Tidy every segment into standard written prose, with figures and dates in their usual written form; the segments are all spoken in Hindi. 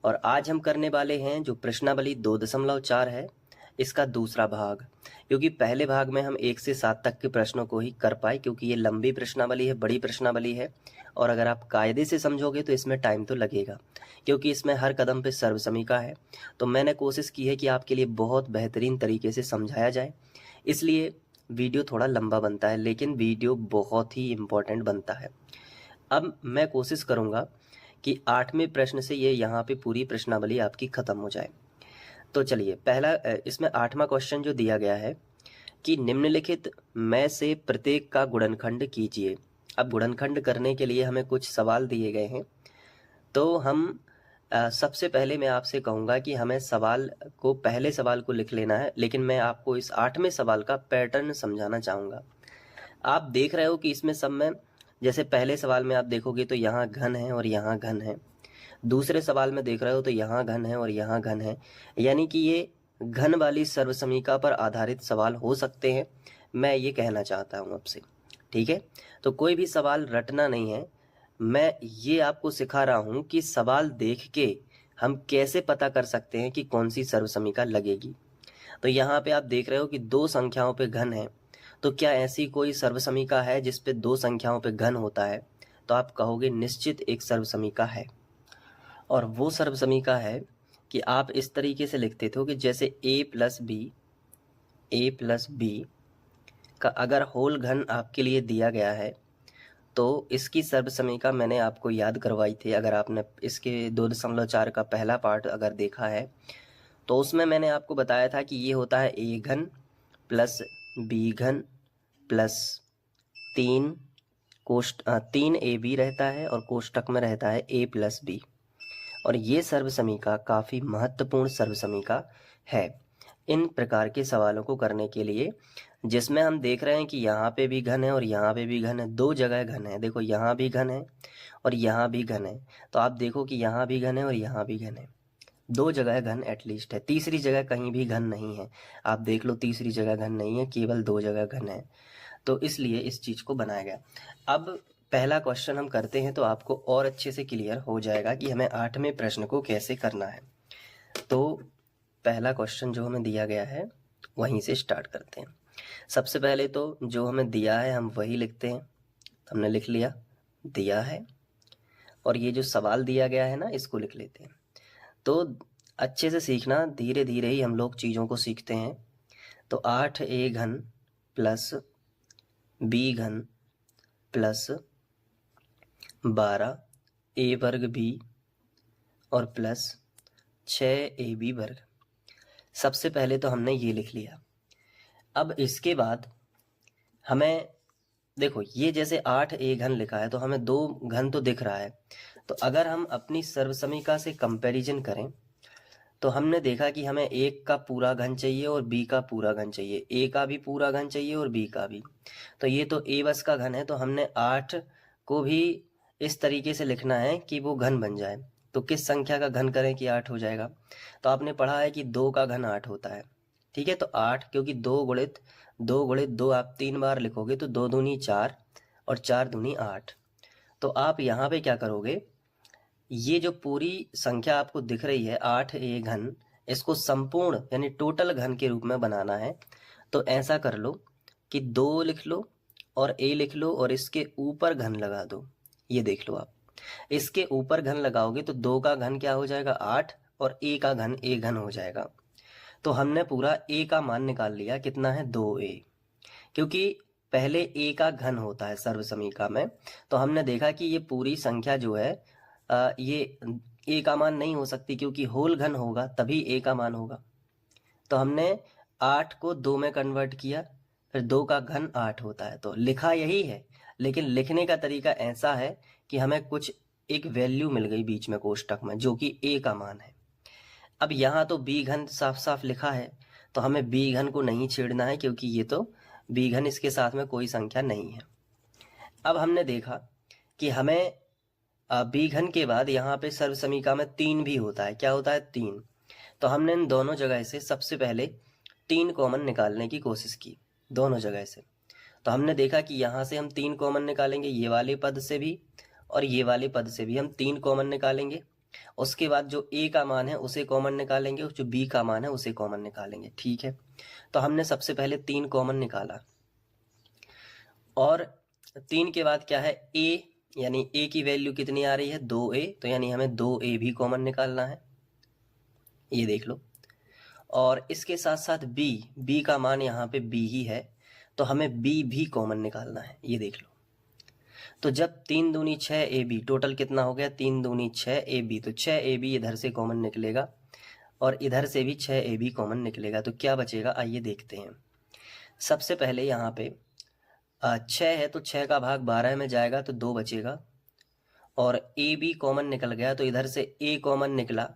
और आज हम करने वाले हैं जो प्रश्नावली 2.4 है इसका दूसरा भाग, क्योंकि पहले भाग में हम 1 से 7 तक के प्रश्नों को ही कर पाए, क्योंकि ये लंबी प्रश्नावली है, बड़ी प्रश्नावली है और अगर आप कायदे से समझोगे तो इसमें टाइम तो लगेगा, क्योंकि इसमें हर कदम पे सर्वसमीका है। तो मैंने कोशिश की है कि आपके लिए बहुत बेहतरीन तरीके से समझाया जाए, इसलिए वीडियो थोड़ा लंबा बनता है, लेकिन वीडियो बहुत ही इम्पोर्टेंट बनता है। अब मैं कोशिश करूँगा कि 8वें प्रश्न से ये यहाँ पे पूरी प्रश्नावली आपकी ख़त्म हो जाए। तो चलिए, पहला इसमें 8वां क्वेश्चन जो दिया गया है कि निम्नलिखित में से प्रत्येक का गुणनखंड कीजिए। अब गुणनखंड करने के लिए हमें कुछ सवाल दिए गए हैं, तो हम सबसे पहले मैं आपसे कहूँगा कि हमें पहले सवाल को लिख लेना है, लेकिन मैं आपको इस 8वें सवाल का पैटर्न समझाना चाहूँगा। आप देख रहे हो कि इसमें सब में, जैसे पहले सवाल में आप देखोगे तो यहाँ घन है और यहाँ घन है, दूसरे सवाल में देख रहे हो तो यहाँ घन है और यहाँ घन है, यानी कि ये घन वाली सर्वसमीका पर आधारित सवाल हो सकते हैं, मैं ये कहना चाहता हूँ आपसे। ठीक है, तो कोई भी सवाल रटना नहीं है, मैं ये आपको सिखा रहा हूँ कि सवाल देख के हम कैसे पता कर सकते हैं कि कौन सी सर्वसमीका लगेगी। तो यहाँ पे आप देख रहे हो कि 2 संख्याओं पे घन है, तो क्या ऐसी कोई सर्वसमीका है जिस पे 2 संख्याओं पे घन होता है? तो आप कहोगे निश्चित एक सर्वसमीका है, और वो सर्वसमीका है कि आप इस तरीके से लिखते थे कि जैसे a प्लस बी का अगर होल घन आपके लिए दिया गया है तो इसकी सर्वसमीका मैंने आपको याद करवाई थी। अगर आपने इसके 2.4 का पहला पार्ट अगर देखा है तो उसमें मैंने आपको बताया था कि ये होता है a घन प्लस b घन प्लस 3ab रहता है और कोष्टक में रहता है a प्लस b, और ये सर्वसमीका काफ़ी महत्वपूर्ण सर्वसमीका है इन प्रकार के सवालों को करने के लिए, जिसमें हम देख रहे हैं कि यहाँ पे भी घन है और यहाँ पे भी घन है, 2 जगह घन है। देखो यहाँ भी घन है और यहाँ भी घन है, तो आप देखो कि यहाँ भी घन है और यहाँ भी घन है, 2 जगह घन एटलीस्ट है, तीसरी जगह कहीं भी घन नहीं है। आप देख लो तीसरी जगह घन नहीं है, केवल 2 जगह घन है, तो इसलिए इस चीज़ को बनाया गया। अब पहला क्वेश्चन हम करते हैं तो आपको और अच्छे से क्लियर हो जाएगा कि हमें 8वें प्रश्न को कैसे करना है। तो पहला क्वेश्चन जो हमें दिया गया है वहीं से स्टार्ट करते हैं। सबसे पहले तो जो हमें दिया है हम वही लिखते हैं। हमने लिख लिया दिया है, और ये जो सवाल दिया गया है ना इसको लिख लेते हैं। तो अच्छे से सीखना, धीरे धीरे ही हम लोग चीज़ों को सीखते हैं। तो 8a घन प्लस b घन प्लस 12a वर्ग b और प्लस 6ab वर्ग। सबसे पहले तो हमने ये लिख लिया। अब इसके बाद हमें देखो, ये जैसे 8a घन लिखा है तो हमें 2 घन तो दिख रहा है, तो अगर हम अपनी सर्वसमीका से कंपैरिजन करें तो हमने देखा कि हमें एक का पूरा घन चाहिए और b का पूरा घन चाहिए, a का भी पूरा घन चाहिए और b का भी। तो ये तो a बस का घन है, तो हमने 8 को भी इस तरीके से लिखना है कि वो घन बन जाए। तो किस संख्या का घन करें कि 8 हो जाएगा? तो आपने पढ़ा है कि 2 का घन 8 होता है। ठीक है, तो 8, क्योंकि 2 गुणित 2 आप 3 बार लिखोगे तो 2 दूनी 4 और 4 दूनी 8। तो आप यहाँ पे क्या करोगे, ये जो पूरी संख्या आपको दिख रही है 8a घन, इसको संपूर्ण यानी टोटल घन के रूप में बनाना है। तो ऐसा कर लो कि 2 लिख लो और a लिख लो और इसके ऊपर घन लगा दो। ये देख लो, आप इसके ऊपर घन लगाओगे तो 2 का घन क्या हो जाएगा 8 और a का घन a घन हो जाएगा। तो हमने पूरा a का मान निकाल लिया, कितना है 2a, क्योंकि पहले a का घन होता है सर्वसमीका में। तो हमने देखा कि ये पूरी संख्या जो है ये a का मान नहीं हो सकती, क्योंकि होल घन होगा तभी a का मान होगा। तो हमने 8 को 2 में कन्वर्ट किया, फिर 2 का घन 8 होता है। तो लिखा यही है, लेकिन लिखने का तरीका ऐसा है कि हमें कुछ एक वैल्यू मिल गई बीच में कोष्टक में, जो कि a का मान है। अब यहाँ तो b घन साफ साफ लिखा है, तो हमें b घन को नहीं छेड़ना है, क्योंकि ये तो b घन इसके साथ में कोई संख्या नहीं है। अब हमने देखा कि हमें b घन के बाद यहाँ पे सर्वसमीका में 3 भी होता है। क्या होता है 3? तो हमने इन दोनों जगह से सबसे पहले 3 कॉमन निकालने की कोशिश की, दोनों जगह से। तो हमने देखा कि यहाँ से हम 3 कॉमन निकालेंगे, ये वाले पद से भी और ये वाले पद से भी हम 3 कॉमन निकालेंगे। उसके बाद जो a का मान है उसे कॉमन निकालेंगे और जो b का मान है उसे कॉमन निकालेंगे। ठीक है, तो हमने सबसे पहले 3 कॉमन निकाला और 3 के बाद क्या है a, यानी a की वैल्यू कितनी आ रही है 2a, तो यानी हमें 2a भी कॉमन निकालना है, ये देख लो। और इसके साथ साथ b का मान यहाँ पे b ही है, तो हमें b भी कॉमन निकालना है, ये देख लो। तो जब 3 दूनी 6 AB, टोटल कितना हो गया 3 दूनी 6 AB, तो 6 AB इधर से कॉमन निकलेगा और इधर से भी 6 AB कॉमन निकलेगा, तो क्या बचेगा आइए देखते हैं। सबसे पहले यहाँ पे 6 है तो 6 का भाग 12 में जाएगा तो 2 बचेगा और AB कॉमन निकल गया, तो इधर से A कॉमन निकला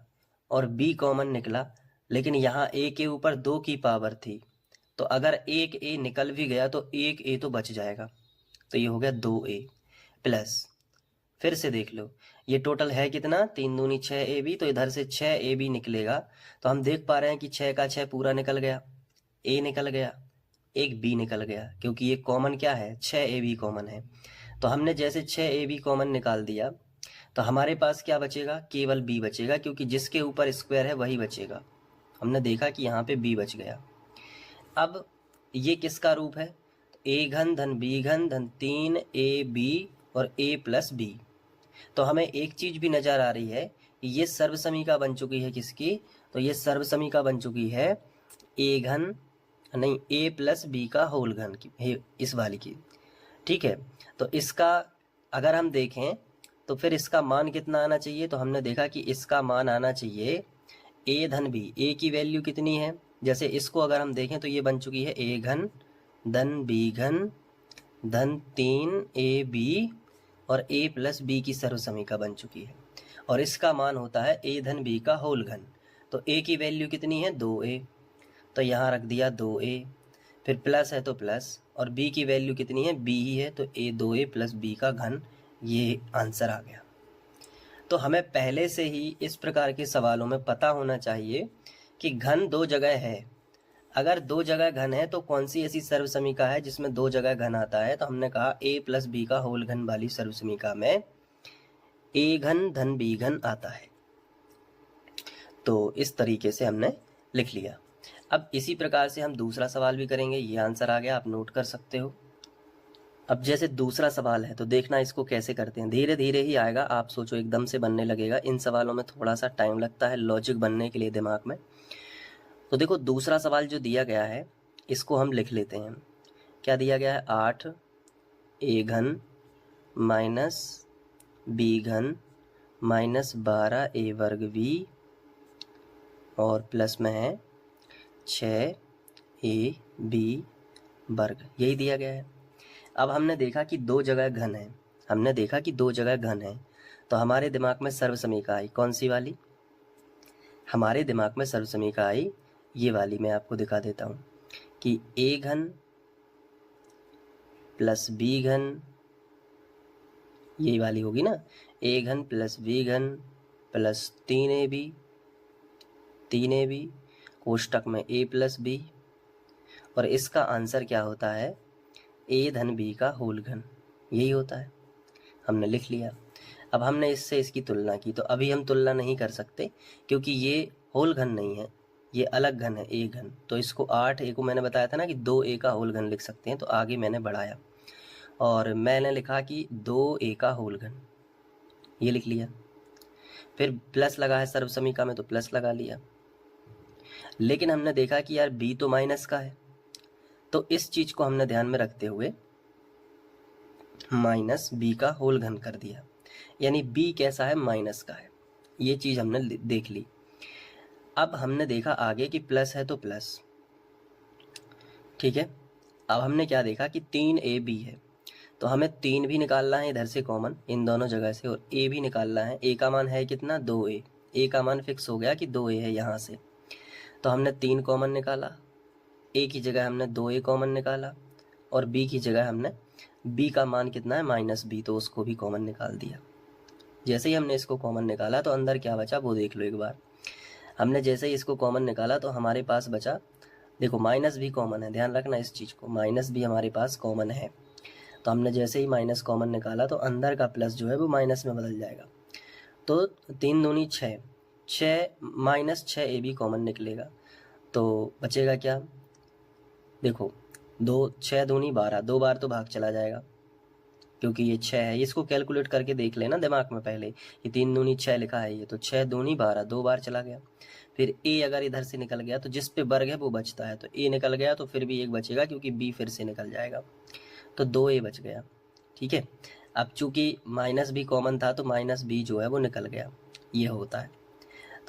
और B कॉमन निकला, लेकिन यहाँ A के ऊपर 2 की पावर थी, तो अगर एक A निकल भी गया तो एक A तो बच जाएगा, तो ये हो गया 2A प्लस, फिर से देख लो ये टोटल है कितना 3 दूनी 6 AB, तो इधर से 6 AB निकलेगा, तो हम देख पा रहे हैं कि 6 का 6 पूरा निकल गया, A निकल गया, एक B निकल गया, क्योंकि ये कॉमन क्या है 6 AB कॉमन है। तो हमने जैसे 6 AB कॉमन निकाल दिया तो हमारे पास क्या बचेगा केवल B बचेगा, क्योंकि जिसके ऊपर स्क्वायर है वही बचेगा। हमने देखा कि यहाँ पे B बच गया। अब ये किसका रूप है, A घन धन B घन धन 3AB और A प्लस B। तो हमें एक चीज भी नजर आ रही है, ये सर्वसमीका बन चुकी है किसकी, तो ये सर्वसमीका बन चुकी है A घन नहीं A प्लस B का होल घन की, इस वाली की। ठीक है, तो इसका अगर हम देखें तो फिर इसका मान कितना आना चाहिए, तो हमने देखा कि इसका मान आना चाहिए A धन B। A की वैल्यू कितनी है, जैसे इसको अगर हम देखें तो ये बन चुकी है A घन धन B घन धन 3AB और A प्लस B की सर्वसमीका बन चुकी है, और इसका मान होता है A धन B का होल घन। तो A की वैल्यू कितनी है 2A, तो यहाँ रख दिया 2A, फिर प्लस है तो प्लस, और B की वैल्यू कितनी है B ही है, तो A 2A प्लस B का घन, ये आंसर आ गया। तो हमें पहले से ही इस प्रकार के सवालों में पता होना चाहिए कि घन 2 जगह है। अगर 2 जगह घन है तो कौन सी ऐसी सर्वसमीका है जिसमें 2 जगह घन आता है, तो हमने कहा A प्लस B का होल घन वाली सर्वसमीका में A घन धन B घन आता है। तो इस तरीके से हमने लिख लिया। अब इसी प्रकार से हम दूसरा सवाल भी करेंगे, ये आंसर आ गया, आप नोट कर सकते हो। अब जैसे दूसरा सवाल है तो देखना इसको कैसे करते हैं, धीरे धीरे ही आएगा, आप सोचो एकदम से बनने लगेगा। इन सवालों में थोड़ा सा टाइम लगता है लॉजिक बनने के लिए दिमाग में। तो देखो दूसरा सवाल जो दिया गया है इसको हम लिख लेते हैं। क्या दिया गया है 8A घन माइनस B घन माइनस 12A वर्ग V और प्लस में है 6AB वर्ग, यही दिया गया है। अब हमने देखा कि 2 जगह घन है, तो हमारे दिमाग में सर्वसमीका आई कौन सी वाली, हमारे दिमाग में सर्वसमीका आई ये वाली। मैं आपको दिखा देता हूँ कि A घन प्लस B घन, यही वाली होगी ना, A घन प्लस B घन प्लस 3AB कोष्टक में A प्लस B, और इसका आंसर क्या होता है A धन B का होल घन, यही होता है। हमने लिख लिया। अब हमने इससे इसकी तुलना की, तो अभी हम तुलना नहीं कर सकते क्योंकि ये होल घन नहीं है, ये अलग घन है A घन। तो इसको 8A को मैंने बताया था ना कि 2A का होल घन लिख सकते हैं, तो आगे मैंने बढ़ाया और मैंने लिखा कि 2A का होल घन, ये लिख लिया। फिर प्लस लगा है सर्वसमीका में तो प्लस लगा लिया, लेकिन हमने देखा कि यार B तो माइनस का है, तो इस चीज को हमने ध्यान में रखते हुए माइनस B का होल घन कर दिया, यानी B कैसा है माइनस का है, ये चीज हमने देख ली। अब हमने देखा आगे कि प्लस है तो प्लस, ठीक है। अब हमने क्या देखा कि 3AB है, तो हमें 3 भी निकालना है इधर से कॉमन इन दोनों जगह से, और A भी निकालना है। A का मान है कितना 2A, A का मान फिक्स हो गया कि 2A है यहाँ से, तो हमने 3 कॉमन निकाला, A की जगह हमने 2A कॉमन निकाला, और B की जगह हमने B का मान कितना है -B, तो उसको भी कॉमन निकाल दिया। जैसे ही हमने इसको कॉमन निकाला तो अंदर क्या बचा वो देख लो एक बार। हमने जैसे ही इसको कॉमन निकाला तो हमारे पास बचा, देखो माइनस भी कॉमन है, ध्यान रखना इस चीज़ को, माइनस भी हमारे पास कॉमन है। तो हमने जैसे ही माइनस कॉमन निकाला तो अंदर का प्लस जो है वो माइनस में बदल जाएगा, तो 3 दूनी 6, 6 माइनस 6 ए बी कॉमन निकलेगा, तो बचेगा क्या? देखो 2, 6 दूनी 12, 2 बार तो भाग चला जाएगा क्योंकि ये 6 है। इसको कैलकुलेट करके देख लेना दिमाग में पहले, ये 3 दूनी 6 लिखा है ये, तो 6 दूनी 12, 2 बार चला गया। फिर ए अगर इधर से निकल गया तो जिस पे वर्ग है वो बचता है, तो ए निकल गया तो फिर भी एक बचेगा क्योंकि बी फिर से निकल जाएगा, तो 2 ए बच गया। ठीक है, अब चूंकि माइनस बी कॉमन था तो माइनस बी जो है वो निकल गया, ये होता है।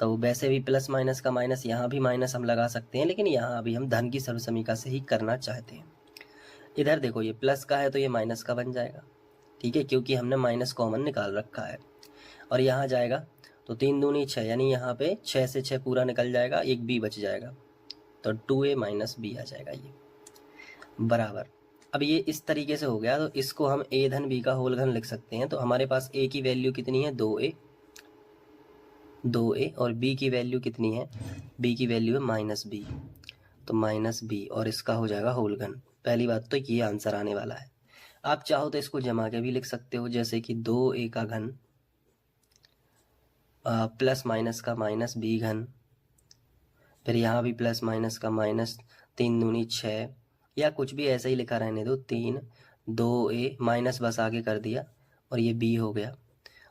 तो वैसे भी प्लस माइनस का माइनस, यहाँ भी माइनस हम लगा सकते हैं, लेकिन यहाँ अभी हम धन की सर्वसमीका से ही करना चाहते हैं। इधर देखो ये प्लस का है तो ये माइनस का बन जाएगा, ठीक है, क्योंकि हमने माइनस कॉमन निकाल रखा है। और यहाँ जाएगा तो 3 दूनी 6, यानी यहाँ पे 6 से 6 पूरा निकल जाएगा, एक बी बच जाएगा, तो 2a माइनस बी आ जाएगा ये, बराबर। अब ये इस तरीके से हो गया, तो इसको हम a धन b का होल घन लिख सकते हैं। तो हमारे पास a की वैल्यू कितनी है? 2a, और b की वैल्यू कितनी है? b की वैल्यू है माइनस b, तो माइनस b, और इसका हो जाएगा होल घन। पहली बात तो ये आंसर आने वाला है। आप चाहो तो इसको जमा के भी लिख सकते हो, जैसे कि 2a का घन प्लस माइनस का माइनस b घन, फिर यहाँ भी प्लस माइनस का माइनस 3 दूनी 6, या कुछ भी ऐसा ही लिखा रहने दो, 3 2a माइनस बस आगे कर दिया और ये b हो गया,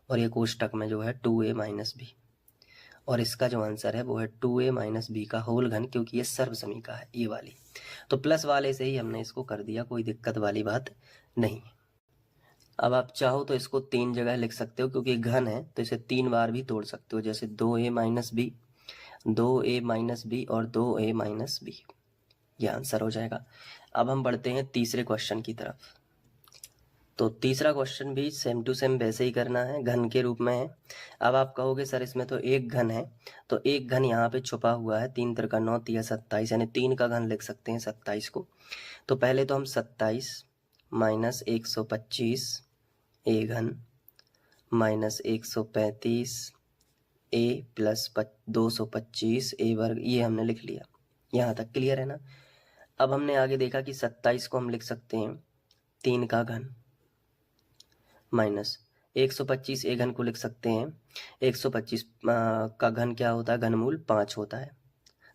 और ये कोष्टक में जो है 2a माइनस b, और इसका जो आंसर है वो है 2a माइनस b का होल घन, क्योंकि ये सर्वसमीका है ये वाली। तो प्लस वाले से ही हमने इसको कर दिया, कोई दिक्कत वाली बात नहीं। अब आप चाहो तो इसको 3 जगह लिख सकते हो, क्योंकि घन है तो इसे 3 बार भी तोड़ सकते हो, जैसे 2a minus b, 2a minus B और 2a माइनस बी, ये आंसर हो जाएगा। अब हम बढ़ते हैं तीसरे क्वेश्चन की तरफ। तो तीसरा क्वेश्चन भी सेम टू सेम वैसे ही करना है, घन के रूप में है। अब आप कहोगे सर इसमें तो एक घन है, तो एक घन यहाँ पे छुपा हुआ है, 3 त्रिका 9 तिया 27, यानी 3 का घन लिख सकते हैं 27 को। तो पहले तो हम 27 माइनस 125 ए घन माइनस 135 ए प्लस 225 ए वर्ग, ये हमने लिख लिया। यहाँ तक क्लियर है ना? अब हमने आगे देखा कि 27 को हम लिख सकते हैं 3 का घन, माइनस 125 ए घन को लिख सकते हैं 125 का घन क्या होता है? घनमूल 5 होता है।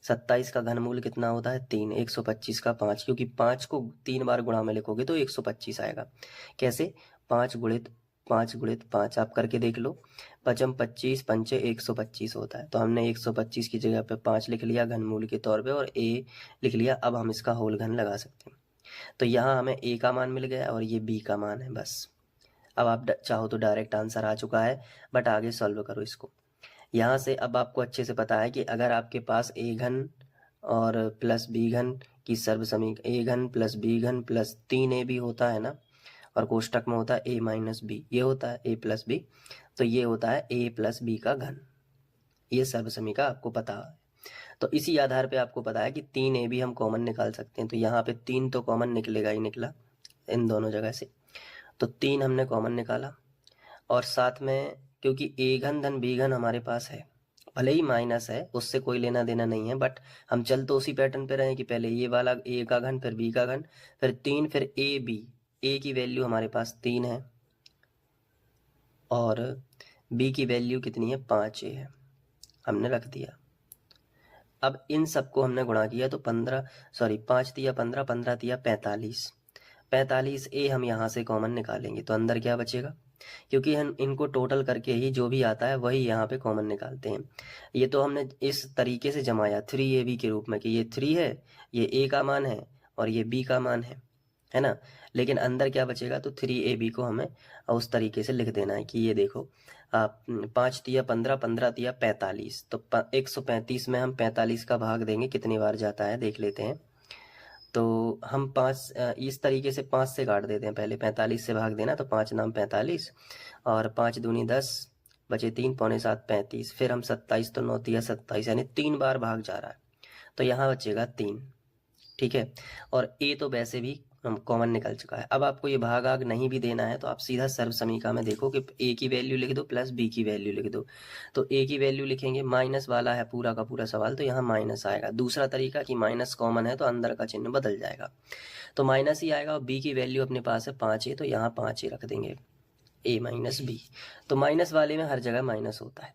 27 का घनमूल कितना होता है? 3, 125 का 5, क्योंकि 5 को 3 बार गुणा में लिखोगे तो 125 आएगा। कैसे? 5 गुणित 5 आप करके देख लो, 5 25 पंचे 125 होता है, तो हमने 125 की जगह पे 5 लिख लिया घनमूल के तौर पे, और a लिख लिया। अब हम इसका होल घन लगा सकते हैं, तो यहाँ हमें a का मान मिल गया और ये b का मान है, बस। अब आप चाहो तो डायरेक्ट आंसर आ चुका है, बट आगे सॉल्व करो इसको। यहाँ से अब आपको अच्छे से पता है कि अगर आपके पास a घन और प्लस b घन की सर्वसमीक, a घन प्लस b घन प्लस 3ab होता है ना, और कोष्टक में होता है a माइनस बी, ये होता है a प्लस बी, तो ये होता है a प्लस बी का घन, ये सर्वसमीका आपको पता है। तो इसी आधार पे आपको पता है कि 3ab हम कॉमन निकाल सकते हैं, तो यहाँ पे 3 तो कॉमन निकलेगा ही निकला इन दोनों जगह से, तो 3 हमने कॉमन निकाला। और साथ में क्योंकि a घन धन b घन हमारे पास है, भले ही माइनस है, उससे कोई लेना देना नहीं है, बट हम चल तो उसी पैटर्न पे रहे कि पहले ये वाला a का घन, फिर b का घन, फिर 3, फिर ab, a की वैल्यू हमारे पास 3 है और b की वैल्यू कितनी है? 5a है, हमने रख दिया। अब इन सबको हमने गुणा किया तो 5 तिया 15, 15 तिया 45, 45a हम यहाँ से कॉमन निकालेंगे तो अंदर क्या बचेगा? क्योंकि हम इनको टोटल करके ही जो भी आता है वही यहाँ पे कॉमन निकालते हैं। ये तो हमने इस तरीके से जमाया 3ab के रूप में कि ये 3 है, ये a का मान है और ये b का मान है ना, लेकिन अंदर क्या बचेगा? तो 3ab को हमें उस तरीके से लिख देना है कि ये देखो, 5 तिया 15, 15 तिया 45, तो 135 में हम 45 का भाग देंगे, कितनी बार जाता है देख लेते हैं। तो हम 5 इस तरीके से 5 से काट देते हैं, पहले 45 से भाग देना, तो 5 नाम 45 और 5 दूनी 10, बचे 3, पौने 7 35, फिर हम 27, तो 9 तिया 27, यानी 3 बार भाग जा रहा है, तो यहाँ बचेगा 3। ठीक है, और a तो वैसे भी कॉमन निकल चुका है। अब आपको ये भाग आग नहीं भी देना है तो आप सीधा सर्व समीका में देखो कि a की वैल्यू लिख दो प्लस b की वैल्यू लिख दो, तो a की वैल्यू लिखेंगे, माइनस वाला है पूरा का पूरा सवाल, तो यहाँ माइनस आएगा। दूसरा तरीका कि माइनस कॉमन है तो अंदर का चिन्ह बदल जाएगा, तो माइनस ही आएगा, और b की वैल्यू अपने पास है 5a, तो यहाँ 5a रख देंगे। a minus B. तो माइनस वाले में हर जगह माइनस होता है।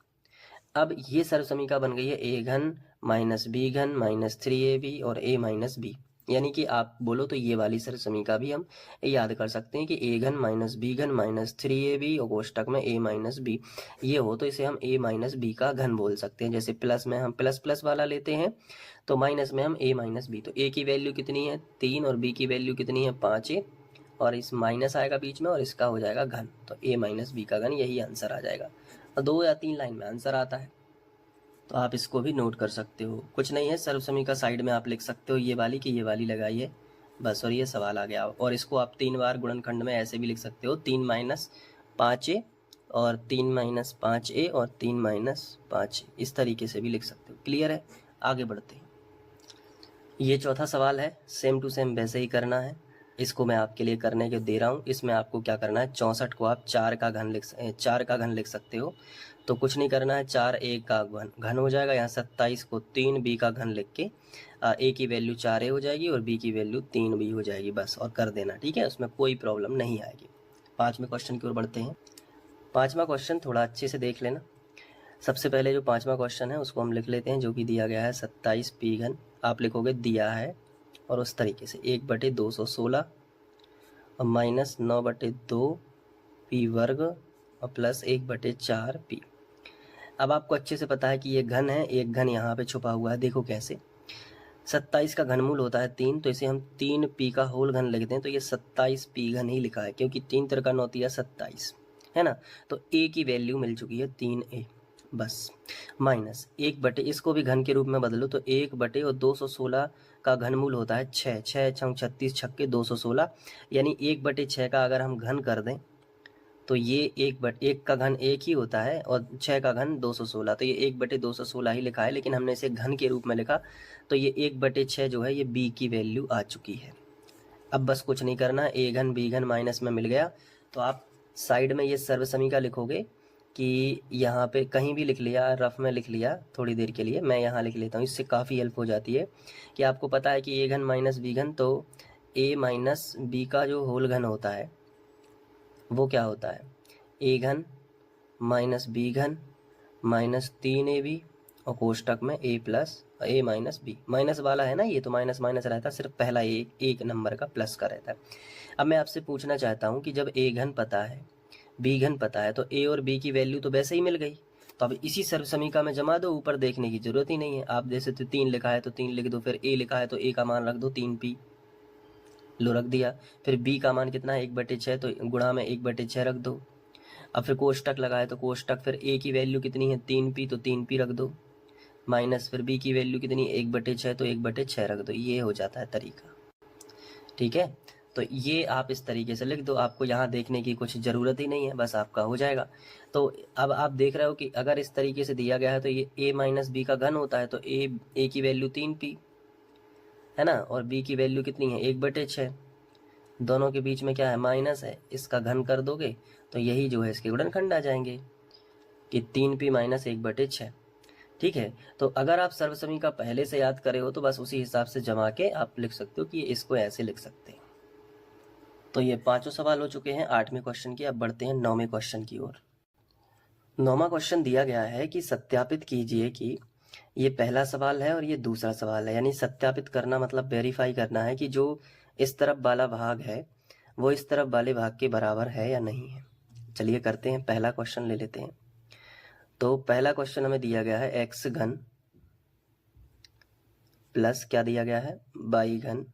अब ये सर्वसमीका बन गई है a घन माइनस बी घन माइनस 3ab और a माइनस बी। यानी कि आप बोलो तो ये वाली सर्वसमीका भी हम याद कर सकते हैं कि a घन माइनस बी घन माइनस 3ab और कोष्टक में a माइनस बी, ये हो तो इसे हम a माइनस बी का घन बोल सकते हैं। जैसे प्लस में हम प्लस प्लस वाला लेते हैं तो माइनस में हम a माइनस बी, तो a की वैल्यू कितनी है 3 और b की वैल्यू कितनी है 5a और इस माइनस आएगा बीच में और इसका हो जाएगा घन, तो a माइनस बी का घन, यही आंसर आ जाएगा। और 2 या 3 लाइन में आंसर आता है, तो आप इसको भी नोट कर सकते हो। कुछ नहीं है, सर्वसमीका साइड में आप लिख सकते हो ये वाली कि ये वाली लगाइए बस, और ये सवाल आ गया। और इसको आप 3 बार गुणनखंड में ऐसे भी लिख सकते हो 3 माइनस 5a और 3 माइनस 5a और 3 माइनस 5a, इस तरीके से भी लिख सकते हो। क्लियर है? आगे बढ़ते हैं। ये चौथा सवाल है, सेम टू सेम वैसे ही करना है। इसको मैं आपके लिए करने के दे रहा हूँ। इसमें आपको क्या करना है, 64 को आप 4 का घन लिख सकते हो। तो कुछ नहीं करना है, 4 a का घन हो जाएगा। यहाँ 27 को 3 b का घन लिख के a की वैल्यू 4a हो जाएगी और b की वैल्यू 3b हो जाएगी बस, और कर देना। ठीक है, उसमें कोई प्रॉब्लम नहीं आएगी। 5वें क्वेश्चन की ओर बढ़ते हैं। 5वां क्वेश्चन थोड़ा अच्छे से देख लेना। सबसे पहले जो 5वां क्वेश्चन है उसको हम लिख लेते हैं, जो कि दिया गया है 27 p घन। आप लिखोगे दिया है और उस तरीके से 1/216 और माइनस 9/2 p वर्ग और प्लस 1/4 p। अब आपको अच्छे से पता है कि ये घन है, एक घन यहाँ पे छुपा हुआ है। देखो कैसे, 27 का घनमूल होता है 3, तो इसे हम 3p का होल घन लिखते हैं। तो ये 27p घन ही लिखा है, क्योंकि 3 3 9 27 है ना। तो a की वैल्यू मिल चुकी है 3a बस, माइनस 1/, इसको भी घन के रूप में बदलो तो 1/, और 216 का घनमूल होता है 6, 6 छंग 36 छक्के 216, यानी 1/6 का अगर हम घन कर दें तो ये 1 का घन 1 ही होता है और 6 का घन 216, तो ये 1/216 ही लिखा है, लेकिन हमने इसे घन के रूप में लिखा, तो ये 1/6 जो है ये b की वैल्यू आ चुकी है। अब बस कुछ नहीं करना, a घन b घन माइनस में मिल गया, तो आप साइड में ये सर्वसमीका लिखोगे कि यहाँ पे कहीं भी लिख लिया, रफ में लिख लिया थोड़ी देर के लिए, मैं यहाँ लिख लेता हूँ, इससे काफ़ी हेल्प हो जाती है कि आपको पता है कि a घन माइनस b घन, तो a माइनस b का जो होल घन होता है वो क्या होता है, a घन माइनस b घन माइनस 3ab और कोष्टक में a plus a minus b। Minus वाला है ना ये, तो माइनस माइनस रहता है, सिर्फ पहला एक नंबर का प्लस का रहता है। अब मैं आपसे पूछना चाहता हूँ कि जब a घन पता है b घन पता है, तो a और b की वैल्यू तो वैसे ही मिल गई, तो अब इसी सर्वसमीका में जमा दो, ऊपर देखने की जरूरत ही नहीं है। आप जैसे तो 3 लिखा है तो 3 लिख दो, फिर a लिखा है तो a का मान रख दो 3p, लो रख दिया। फिर b का मान कितना है 1/6, तो गुणा में 1/6 रख दो। अब फिर कोष्टक लगाए तो कोष्टक, फिर a की वैल्यू कितनी है 3p, तो 3p रख दो, माइनस फिर b की वैल्यू कितनी 1/6, तो 1/6 रख दो। ये हो जाता है तरीका। ठीक है, तो ये आप इस तरीके से लिख दो, आपको यहाँ देखने की कुछ ज़रूरत ही नहीं है, बस आपका हो जाएगा। तो अब आप देख रहे हो कि अगर इस तरीके से दिया गया है तो ये a माइनस बी का घन होता है, तो a की वैल्यू 3p है ना, और b की वैल्यू कितनी है 1/6, दोनों के बीच में क्या है माइनस है, इसका घन कर दोगे तो यही जो है इसके गुणनखंड आ जाएंगे कि 3p माइनस 1/6। ठीक है, तो अगर आप सर्वसमीका पहले से याद करे हो तो बस उसी हिसाब से जमा के आप लिख सकते हो कि इसको ऐसे लिख सकते हैं। तो ये 5 सवाल हो चुके हैं 8वें क्वेश्चन के। अब बढ़ते हैं 9वें क्वेश्चन की ओर। 9वां क्वेश्चन दिया गया है कि सत्यापित कीजिए कि ये पहला सवाल है और ये दूसरा सवाल है, यानी सत्यापित करना मतलब वेरीफाई करना है कि जो इस तरफ वाला भाग है वो इस तरफ वाले भाग के बराबर है या नहीं है। चलिए करते हैं, पहला क्वेश्चन ले लेते हैं। तो पहला क्वेश्चन हमें दिया गया है एक्स घन प्लस क्या दिया गया है वाई घन,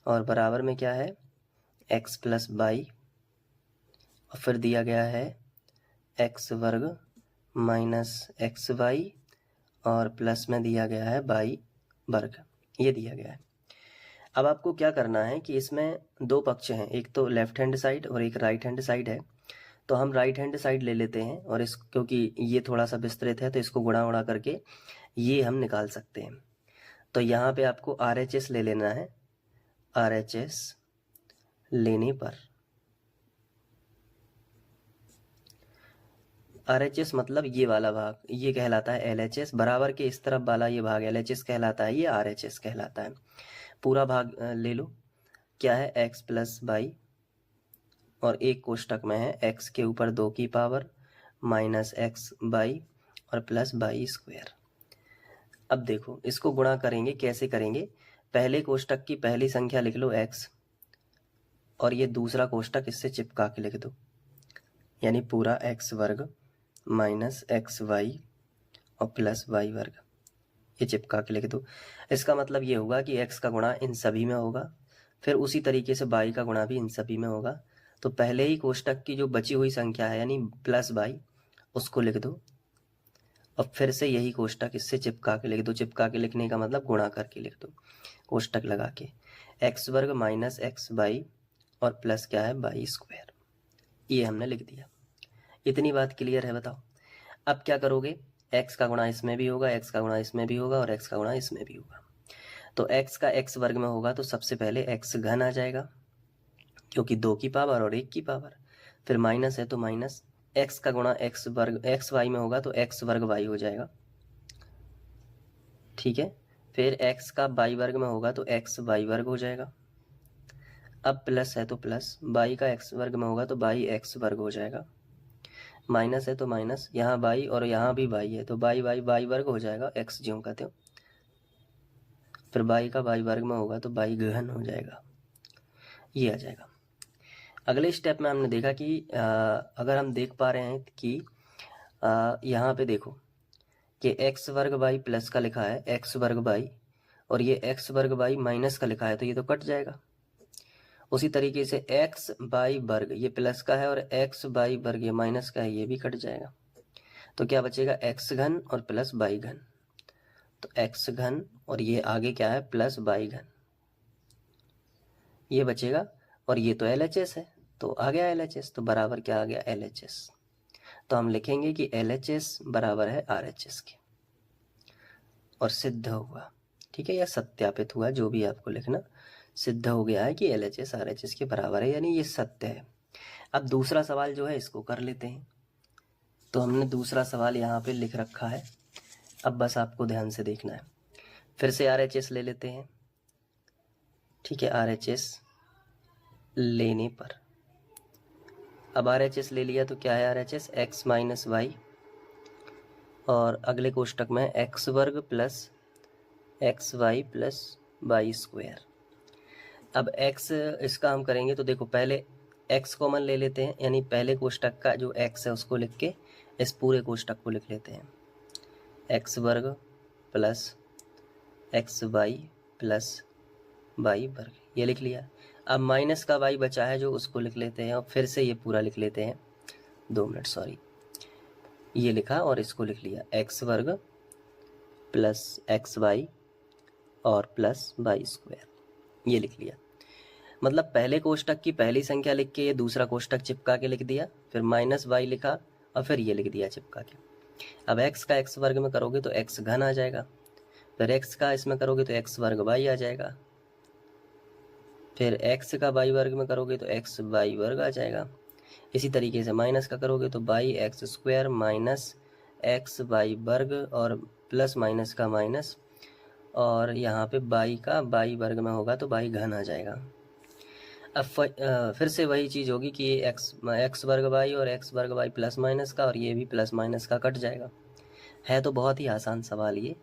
और बराबर में क्या है एक्स प्लस वाई, और फिर दिया गया है एक्स वर्ग माइनस एक्स वाई, और प्लस में दिया गया है वाई वर्ग, ये दिया गया है। अब आपको क्या करना है कि इसमें दो पक्ष हैं, एक तो लेफ्ट हैंड साइड और एक राइट हैंड साइड है। तो हम राइट हैंड साइड ले लेते हैं, और इस क्योंकि ये थोड़ा सा विस्तृत है तो इसको गुणा उड़ा करके ये हम निकाल सकते हैं। तो यहाँ पे आपको RHS ले लेना है, RHS लेने पर RHS मतलब ये वाला भाग ये कहलाता है LHS, बराबर के इस तरफ वाला ये भाग LHS कहलाता है, ये RHS कहलाता है। पूरा भाग ले लो, क्या है एक्स प्लस वाई और एक कोष्टक में है x के ऊपर 2 की पावर माइनस एक्स बाई और प्लस बाई स्क्वायर। अब देखो इसको गुणा करेंगे, कैसे करेंगे, पहले कोष्टक की पहली संख्या लिख लो x और ये दूसरा कोष्टक इससे चिपका के लिख दो, यानी पूरा x वर्ग माइनस एक्स वाई और प्लस वाई वर्ग, ये चिपका के लिख दो। इसका मतलब ये होगा कि x का गुणा इन सभी में होगा, फिर उसी तरीके से y का गुणा भी इन सभी में होगा। तो पहले ही कोष्टक की जो बची हुई संख्या है यानी प्लस y, उसको लिख दो और फिर से यही कोष्टक इससे चिपका के लिख दो। चिपका के लिखने का मतलब गुणा करके लिख दो, कोष्टक लगा के एक्स वर्ग माइनस एक्स बाई और प्लस क्या है बाई स्क्वायर, ये हमने लिख दिया। इतनी बात क्लियर है, बताओ अब क्या करोगे, x का गुणा इसमें भी होगा, x का गुणा इसमें भी होगा और x का गुणा इसमें भी होगा। तो x का x वर्ग में होगा तो सबसे पहले x घन आ जाएगा, क्योंकि 2 की पावर और 1 की पावर, फिर माइनस है तो माइनस, x का गुणा x वर्ग x y में होगा तो x वर्ग y हो जाएगा, ठीक है। फिर x का y वर्ग में होगा तो x y वर्ग हो जाएगा। अब प्लस है तो प्लस, y का x वर्ग में होगा तो y x वर्ग हो जाएगा। माइनस है तो माइनस, यहाँ y और यहाँ भी y है तो y वर्ग हो जाएगा, x ज्यों का त्यों। फिर y का y वर्ग में होगा तो y घन हो जाएगा, ये आ जाएगा। अगले स्टेप में हमने देखा कि अगर हम देख पा रहे हैं कि यहाँ पे देखो कि x वर्ग y प्लस का लिखा है x वर्ग y और ये x वर्ग y माइनस का लिखा है, तो ये तो कट जाएगा। उसी तरीके से x बाई वर्ग ये प्लस का है और x बाई वर्ग ये माइनस का है, ये भी कट जाएगा। तो क्या बचेगा, x घन और प्लस y घन, तो x घन और ये आगे क्या है प्लस y घन, ये बचेगा। और ये तो LHS है, तो आ गया LHS, तो बराबर क्या आ गया LHS। तो हम लिखेंगे कि LHS बराबर है RHS के, और सिद्ध हुआ, ठीक है, या सत्यापित हुआ, जो भी आपको लिखना, सिद्ध हो गया है कि LHS RHS के बराबर है, यानी ये सत्य है। अब दूसरा सवाल जो है इसको कर लेते हैं। तो हमने दूसरा सवाल यहाँ पे लिख रखा है, अब बस आपको ध्यान से देखना है। फिर से RHS ले लेते हैं, ठीक है। RHS लेने पर, अब RHS ले लिया तो क्या है RHS x माइनस वाई और अगले कोष्टक में x वर्ग plus x y plus y square. अब x इसका हम करेंगे तो देखो पहले x कॉमन ले लेते हैं, यानी पहले कोष्टक का जो x है उसको लिख के इस पूरे कोष्टक को लिख लेते हैं, x वर्ग plus x y plus y वर्ग, ये लिख लिया। अब माइनस का y बचा है जो उसको लिख लेते हैं और फिर से ये पूरा लिख लेते हैं, 2 मिनट सॉरी, ये लिखा और इसको लिख लिया x वर्ग प्लस एक्स वाई और प्लस वाई स्क्वायर, ये लिख लिया। मतलब पहले कोष्टक की पहली संख्या लिख के ये दूसरा कोष्टक चिपका के लिख दिया, फिर माइनस वाई लिखा और फिर ये लिख दिया चिपका के। अब x का x वर्ग में करोगे तो x घन आ जाएगा, फिर x का इसमें करोगे तो x वर्ग y आ जाएगा, फिर x का y वर्ग में करोगे तो x y वर्ग आ जाएगा। इसी तरीके से माइनस का करोगे तो by x square minus x y वर्ग और प्लस माइनस का माइनस, और यहाँ पे बाई का बाई वर्ग में होगा तो बाई घन आ जाएगा। अब फिर से वही चीज़ होगी कि एक्स वर्ग वाई और एक्स वर्ग वाई प्लस माइनस का, और ये भी प्लस माइनस का कट जाएगा। है तो बहुत ही आसान सवाल ये,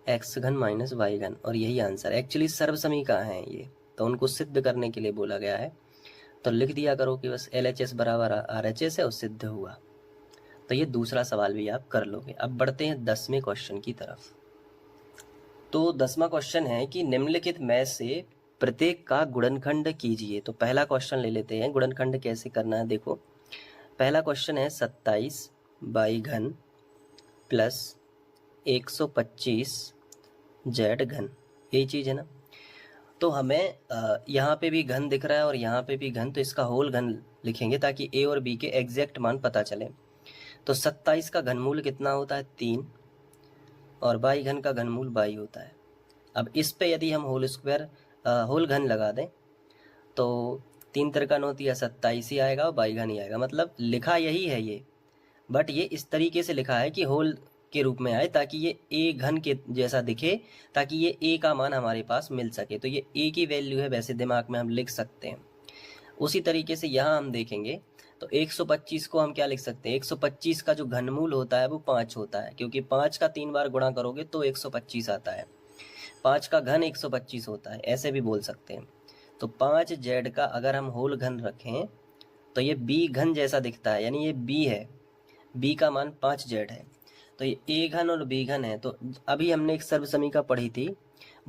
एक्स घन माइनस वाई घन, और यही आंसर एक्चुअली सर्वसमीका है ये, तो उनको सिद्ध करने के लिए बोला गया है। तो लिख दिया करो कि बस LHS बराबर RHS है और सिद्ध हुआ। तो ये दूसरा सवाल भी आप कर लोगे। अब बढ़ते हैं 10वें क्वेश्चन की तरफ। तो 10वां क्वेश्चन है कि निम्नलिखित में से प्रत्येक का गुणनखंड कीजिए। तो पहला क्वेश्चन ले लेते हैं, गुणनखंड कैसे करना है। देखो पहला क्वेश्चन है 27 बाई घन प्लस 125 जेड घन, यही चीज़ है ना। तो हमें यहाँ पे भी घन दिख रहा है और यहाँ पे भी घन, तो इसका होल घन लिखेंगे ताकि a और b के एग्जैक्ट मान पता चले। तो 27 का घनमूल कितना होता है 3, और बाई घन का घनमूल बाई होता है। अब इस पे यदि हम होल घन लगा दें तो 3 तिरका 9 या 27 ही आएगा और बाई घन ही आएगा। मतलब लिखा यही है ये, बट ये इस तरीके से लिखा है कि होल के रूप में आए ताकि ये a घन के जैसा दिखे, ताकि ये a का मान हमारे पास मिल सके। तो ये a की वैल्यू है, वैसे दिमाग में हम लिख सकते हैं। उसी तरीके से यहाँ हम देखेंगे तो 125 को हम क्या लिख सकते हैं, 125 का जो घनमूल होता है वो 5 होता है, क्योंकि 5 का 3 बार गुणा करोगे तो 125 आता है। 5 का घन 125 होता है, ऐसे भी बोल सकते हैं। तो 5z का अगर हम होल घन रखें तो ये b घन जैसा दिखता है, यानी ये b है, b का मान 5z है। तो ये a घन और b घन है। तो अभी हमने एक सर्वसमीका पढ़ी थी,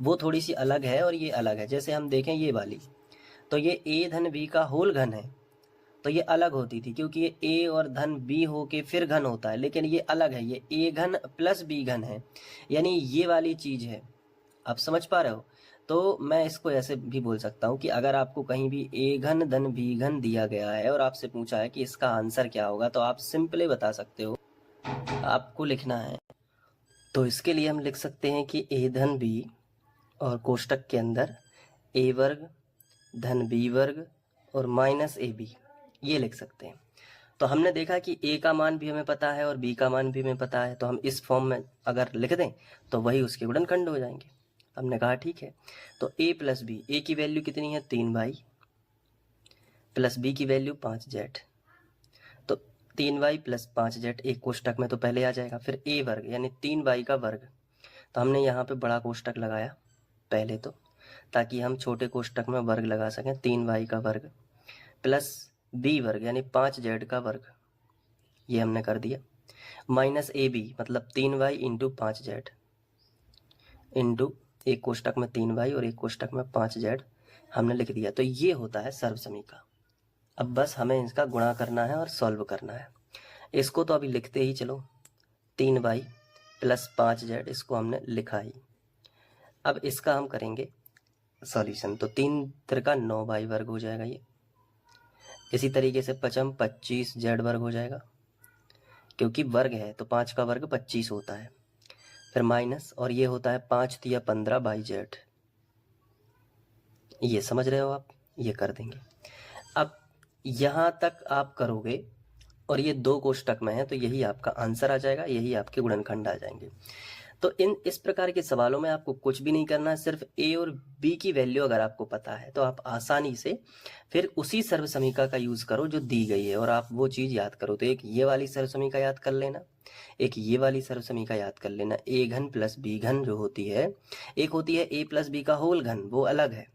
वो थोड़ी सी अलग है और ये अलग है। जैसे हम देखें ये वाली, तो ये a धन b का होल घन है, तो ये अलग होती थी, क्योंकि ये a और धन b होके फिर घन होता है, लेकिन ये अलग है, ये a घन प्लस b घन है, यानी ये वाली चीज है। आप समझ पा रहे हो? तो मैं इसको ऐसे भी बोल सकता हूँ कि अगर आपको कहीं भी a घन धन b घन दिया गया है और आपसे पूछा है कि इसका आंसर क्या होगा, तो आप सिंपली बता सकते हो, आपको लिखना है। तो इसके लिए हम लिख सकते हैं कि a धन b और कोष्टक के अंदर a वर्ग धन b वर्ग और माइनस ab, ये लिख सकते हैं। तो हमने देखा कि a का मान भी हमें पता है और b का मान भी हमें पता है, तो हम इस फॉर्म में अगर लिख दें तो वही उसके गुणनखंड हो जाएंगे। हमने कहा ठीक है। तो a प्लस बी, a की वैल्यू कितनी है 3y, प्लस b की वैल्यू 5z, तो 3y प्लस 5z एक कोष्टक में तो पहले आ जाएगा। फिर a वर्ग यानी 3y का वर्ग, तो हमने यहाँ पे बड़ा कोष्टक लगाया पहले तो, ताकि हम छोटे कोष्टक में वर्ग लगा सकें। 3y का वर्ग प्लस b वर्ग यानी 5z का वर्ग, ये हमने कर दिया, माइनस ab मतलब 3y इंटू 5z इंटू एक कोष्टक में 3y और एक कोष्टक में 5z हमने लिख दिया। तो ये होता है सर्वसमीका। अब बस हमें इसका गुणा करना है और सॉल्व करना है। इसको तो अभी लिखते ही चलो, 3y प्लस 5z, इसको हमने लिखा ही। अब इसका हम करेंगे सॉल्यूशन। तो 3 त्रिका 9y वर्ग हो जाएगा ये। इसी तरीके से 5m 25z वर्ग हो जाएगा, क्योंकि वर्ग है तो 5 का वर्ग 25 होता है। फिर माइनस, और ये होता है 5 तिया 15 बाई जेड। ये समझ रहे हो आप? ये कर देंगे। अब यहाँ तक आप करोगे और ये 2 कोष्टक में है, तो यही आपका आंसर आ जाएगा, यही आपके गुणनखंड आ जाएंगे। तो इस प्रकार के सवालों में आपको कुछ भी नहीं करना है, सिर्फ a और b की वैल्यू अगर आपको पता है तो आप आसानी से फिर उसी सर्वसमीका का यूज करो जो दी गई है, और आप वो चीज याद करो। तो एक ये वाली सर्वसमीका याद कर लेना, एक ये वाली सर्वसमीका याद कर लेना। a घन प्लस b घन जो होती है, एक होती है a प्लस b का होल घन, वो अलग है।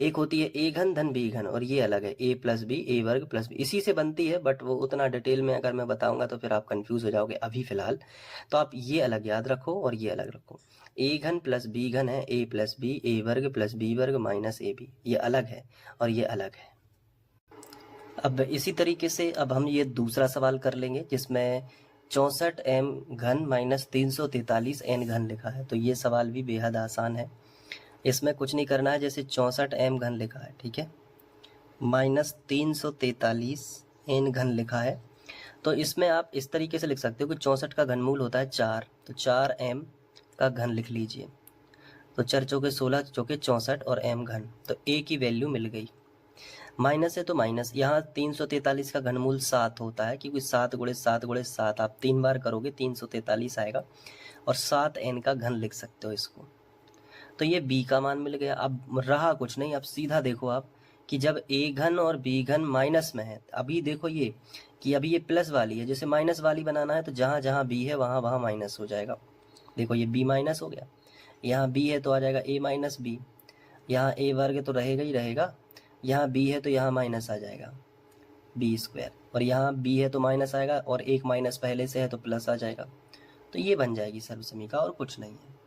एक होती है a घन धन b घन, और ये अलग है, a प्लस बी, a वर्ग प्लस बी, इसी से बनती है, बट वो उतना डिटेल में अगर मैं बताऊंगा तो फिर आप कंफ्यूज हो जाओगे अभी फिलहाल। तो आप ये अलग याद रखो और ये अलग रखो। a घन प्लस b घन है a प्लस बी, a वर्ग प्लस b वर्ग माइनस ab, ये अलग है और ये अलग है। अब इसी तरीके से अब हम ये दूसरा सवाल कर लेंगे, जिसमें 64m घन माइनस 343 n घन लिखा है। तो ये सवाल भी बेहद आसान है, इसमें कुछ नहीं करना है। जैसे 64m घन लिखा है, ठीक है, माइनस 343 n घन लिखा है, तो इसमें आप इस तरीके से लिख सकते हो कि 64 का घनमूल होता है 4, तो 4m का घन लिख लीजिए। तो 4 चौके 16 चौके 64 और m घन, तो a की वैल्यू मिल गई। माइनस है तो माइनस, यहाँ 343 का घनमूल 7 होता है, क्योंकि 7 गुणे 7 गुणे 7 आप 3 बार करोगे 343 आएगा, और 7n का घन लिख सकते हो इसको। तो ये b का मान मिल गया। अब रहा कुछ नहीं, अब सीधा देखो आप कि जब a घन और b घन माइनस में है, अभी देखो ये कि अभी ये प्लस वाली है, जैसे माइनस वाली बनाना है तो जहाँ जहाँ b है वहाँ वहाँ माइनस हो जाएगा। देखो ये b माइनस हो गया, यहाँ b है तो आ जाएगा a माइनस b, यहाँ a वर्ग तो रहेगा ही रहेगा, यहाँ b है तो यहाँ माइनस आ जाएगा b स्क्वायर, और यहाँ b है तो माइनस आएगा, और एक माइनस पहले से है तो प्लस आ जाएगा। तो ये बन जाएगी सर्वसमीका, और कुछ नहीं है।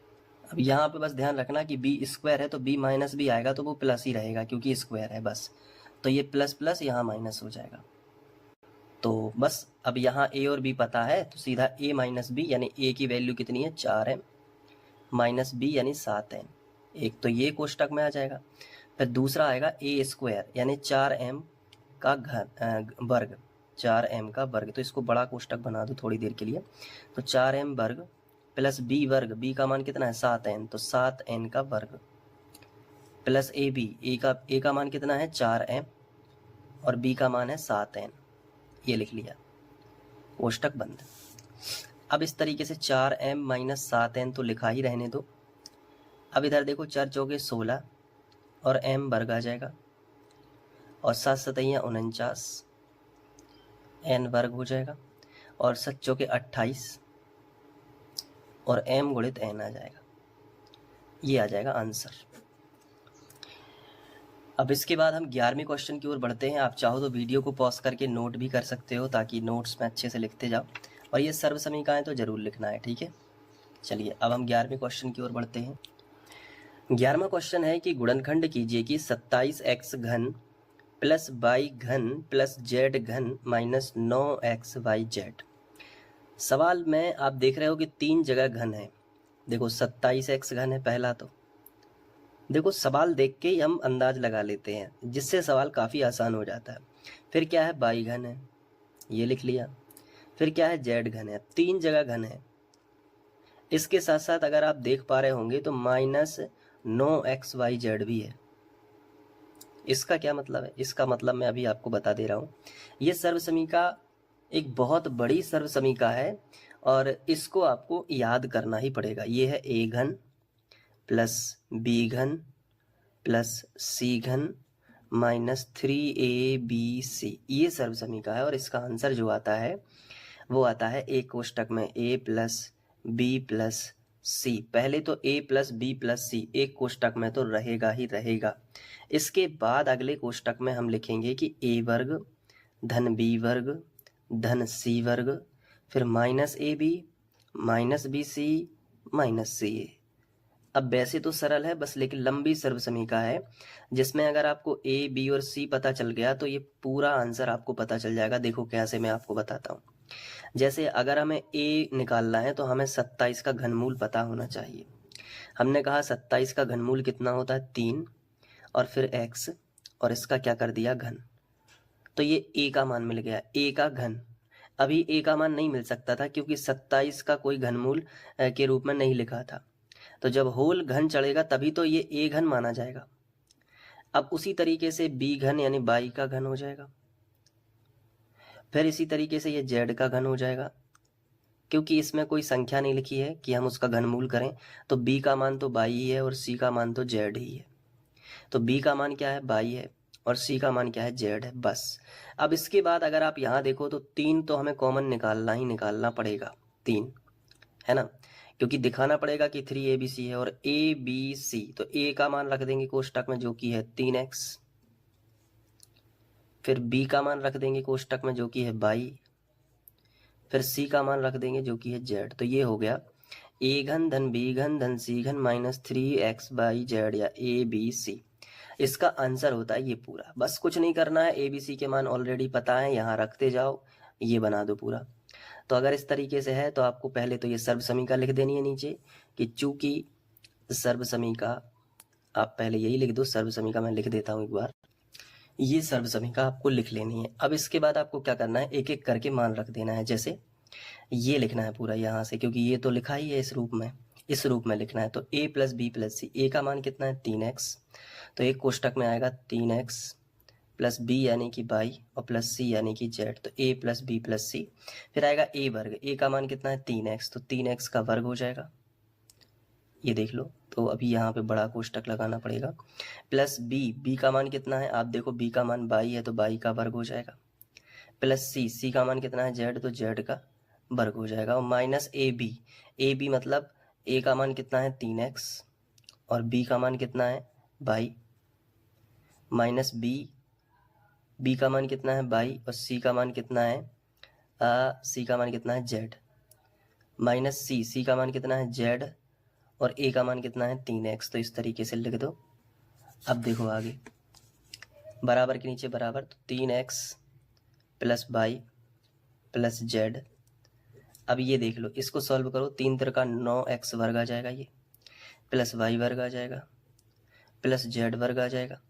अब यहाँ पे बस ध्यान रखना कि b स्क्वायर है तो b माइनस भी आएगा तो वो प्लस ही रहेगा, क्योंकि स्क्वायर है बस। तो ये प्लस प्लस यहाँ माइनस हो जाएगा। तो बस अब यहाँ a और b पता है, तो सीधा a माइनस बी, यानी a की वैल्यू कितनी है 4m माइनस b यानी 7m, एक तो ये कोष्टक में आ जाएगा। फिर दूसरा आएगा a स्क्वायर यानी 4m का घन वर्ग, 4m का वर्ग, तो इसको बड़ा कोष्टक बना दो थोड़ी देर के लिए। तो 4m वर्ग प्लस b वर्ग, b का मान कितना है 7n, तो 7n का वर्ग, प्लस ab, a का मान कितना है 4m और b का मान है 7n, ये लिख लिया, कोष्टक बंद। अब इस तरीके से 4m माइनस 7n तो लिखा ही रहने दो। अब इधर देखो 4 चौके 16 और m वर्ग आ जाएगा, और 7 सतैयाँ 49, n वर्ग हो जाएगा, और 7 चौके 28 और m गुणित n आ जाएगा। ये आ जाएगा आंसर। अब इसके बाद हम 11वें क्वेश्चन की ओर बढ़ते हैं। आप चाहो तो वीडियो को पॉज करके नोट भी कर सकते हो, ताकि नोट्स में अच्छे से लिखते जाओ, और ये सर्व समीकरण तो जरूर लिखना है, ठीक है। चलिए अब हम 11वें क्वेश्चन की ओर बढ़ते हैं। 11वां क्वेश्चन है कि गुणनखंड कीजिए कि 27x घन प्लस वाई घन प्लस जेड घन माइनस 9xyz। सवाल में आप देख रहे हो कि 3 जगह घन है। देखो 27x घन है पहला, तो देखो सवाल देख के ही हम अंदाज लगा लेते हैं, जिससे सवाल काफ़ी आसान हो जाता है। फिर क्या है, वाई घन है, ये लिख लिया। फिर क्या है, जेड घन है। 3 जगह घन है। इसके साथ साथ अगर आप देख पा रहे होंगे तो माइनस 9xyz भी है। इसका क्या मतलब है? इसका मतलब मैं अभी आपको बता दे रहा हूँ। ये सर्वसमीका एक बहुत बड़ी सर्वसमीका है, और इसको आपको याद करना ही पड़ेगा। ये है a घन प्लस बी घन प्लस सी घन माइनस 3abc, ये सर्वसमीका है। और इसका आंसर जो आता है वो आता है एक कोष्टक में a प्लस बी प्लस सी। पहले तो a प्लस बी प्लस सी एक कोष्टक में तो रहेगा ही रहेगा। इसके बाद अगले कोष्टक में हम लिखेंगे कि a वर्ग धन b वर्ग धन c वर्ग, फिर minus a b minus b c minus c a. अब वैसे तो सरल है बस, लेकिन लंबी सर्वसमीका है, जिसमें अगर आपको ए बी और सी पता चल गया तो ये पूरा आंसर आपको पता चल जाएगा। देखो कैसे, मैं आपको बताता हूँ। जैसे अगर हमें ए निकालना है तो हमें 27 का घनमूल पता होना चाहिए। हमने कहा 27 का घनमूल कितना होता है, 3, और फिर x, और इसका क्या कर दिया, घन। तो ये a का मान मिल गया, a का घन। अभी a का मान नहीं मिल सकता था क्योंकि 27 का कोई घनमूल के रूप में नहीं लिखा था। तो जब होल घन चढ़ेगा तभी तो ये a घन माना जाएगा। अब उसी तरीके से b घन यानी y का घन हो जाएगा। फिर इसी तरीके से ये z का घन हो जाएगा, क्योंकि इसमें कोई संख्या नहीं लिखी है कि हम उसका घनमूल करें। तो b का मान तो y ही है और c का मान तो z ही है। तो b का मान क्या है, y है, और c का मान क्या है, z है, बस। अब इसके बाद अगर आप यहाँ देखो तो 3 तो हमें कॉमन निकालना ही निकालना पड़ेगा, 3 है ना, क्योंकि दिखाना पड़ेगा कि 3abc है। और abc तो a का मान रख देंगे कोष्टक में जो कि है 3x, फिर b का मान रख देंगे कोष्टक में जो कि है y, फिर c का मान रख देंगे जो कि है z। तो ये हो गया a घन धन b घन धन c घन माइनस 3xyz या abc। इसका आंसर होता है ये पूरा। बस कुछ नहीं करना है, abc के मान ऑलरेडी पता है, यहाँ रखते जाओ, ये बना दो पूरा। तो अगर इस तरीके से है तो आपको पहले तो ये सर्वसमीका लिख देनी है नीचे, कि चूंकि सर्वसमीका, आप पहले यही लिख दो, सर्वसमीका मैं लिख देता हूँ एक बार। ये सर्वसमीका आपको लिख लेनी है। अब इसके बाद आपको क्या करना है, एक एक करके मान रख देना है। जैसे ये लिखना है पूरा यहाँ से, क्योंकि ये तो लिखा ही है इस रूप में, इस रूप में लिखना है। तो a plus b plus c, a का मान कितना है 3x, तो एक कोष्टक में आएगा 3x प्लस b यानी कि y और प्लस c यानी कि z। तो a प्लस बी प्लस सी, फिर आएगा a वर्ग, a का मान कितना है 3x, तो 3x का वर्ग हो जाएगा, ये देख लो। तो अभी यहाँ पे बड़ा कोष्टक लगाना पड़ेगा, प्लस b का मान कितना है, आप देखो b का मान y है तो y का वर्ग हो जाएगा, प्लस c का मान कितना है z, तो z का वर्ग हो जाएगा, और माइनस ए बी मतलब a का मान कितना है 3x और b का मान कितना है y, माइनस b का मान कितना है y और c का मान कितना है c का मान कितना है z, माइनस c का मान कितना है z और a का मान कितना है 3x। तो इस तरीके से लिख दो। अब देखो आगे, बराबर के नीचे बराबर, तो 3x plus y plus z। अब ये देख लो, इसको सॉल्व करो, 3 3 का 9x वर्ग आ जाएगा, ये प्लस y वर्ग आ जाएगा प्लस z वर्ग आ जाएगा।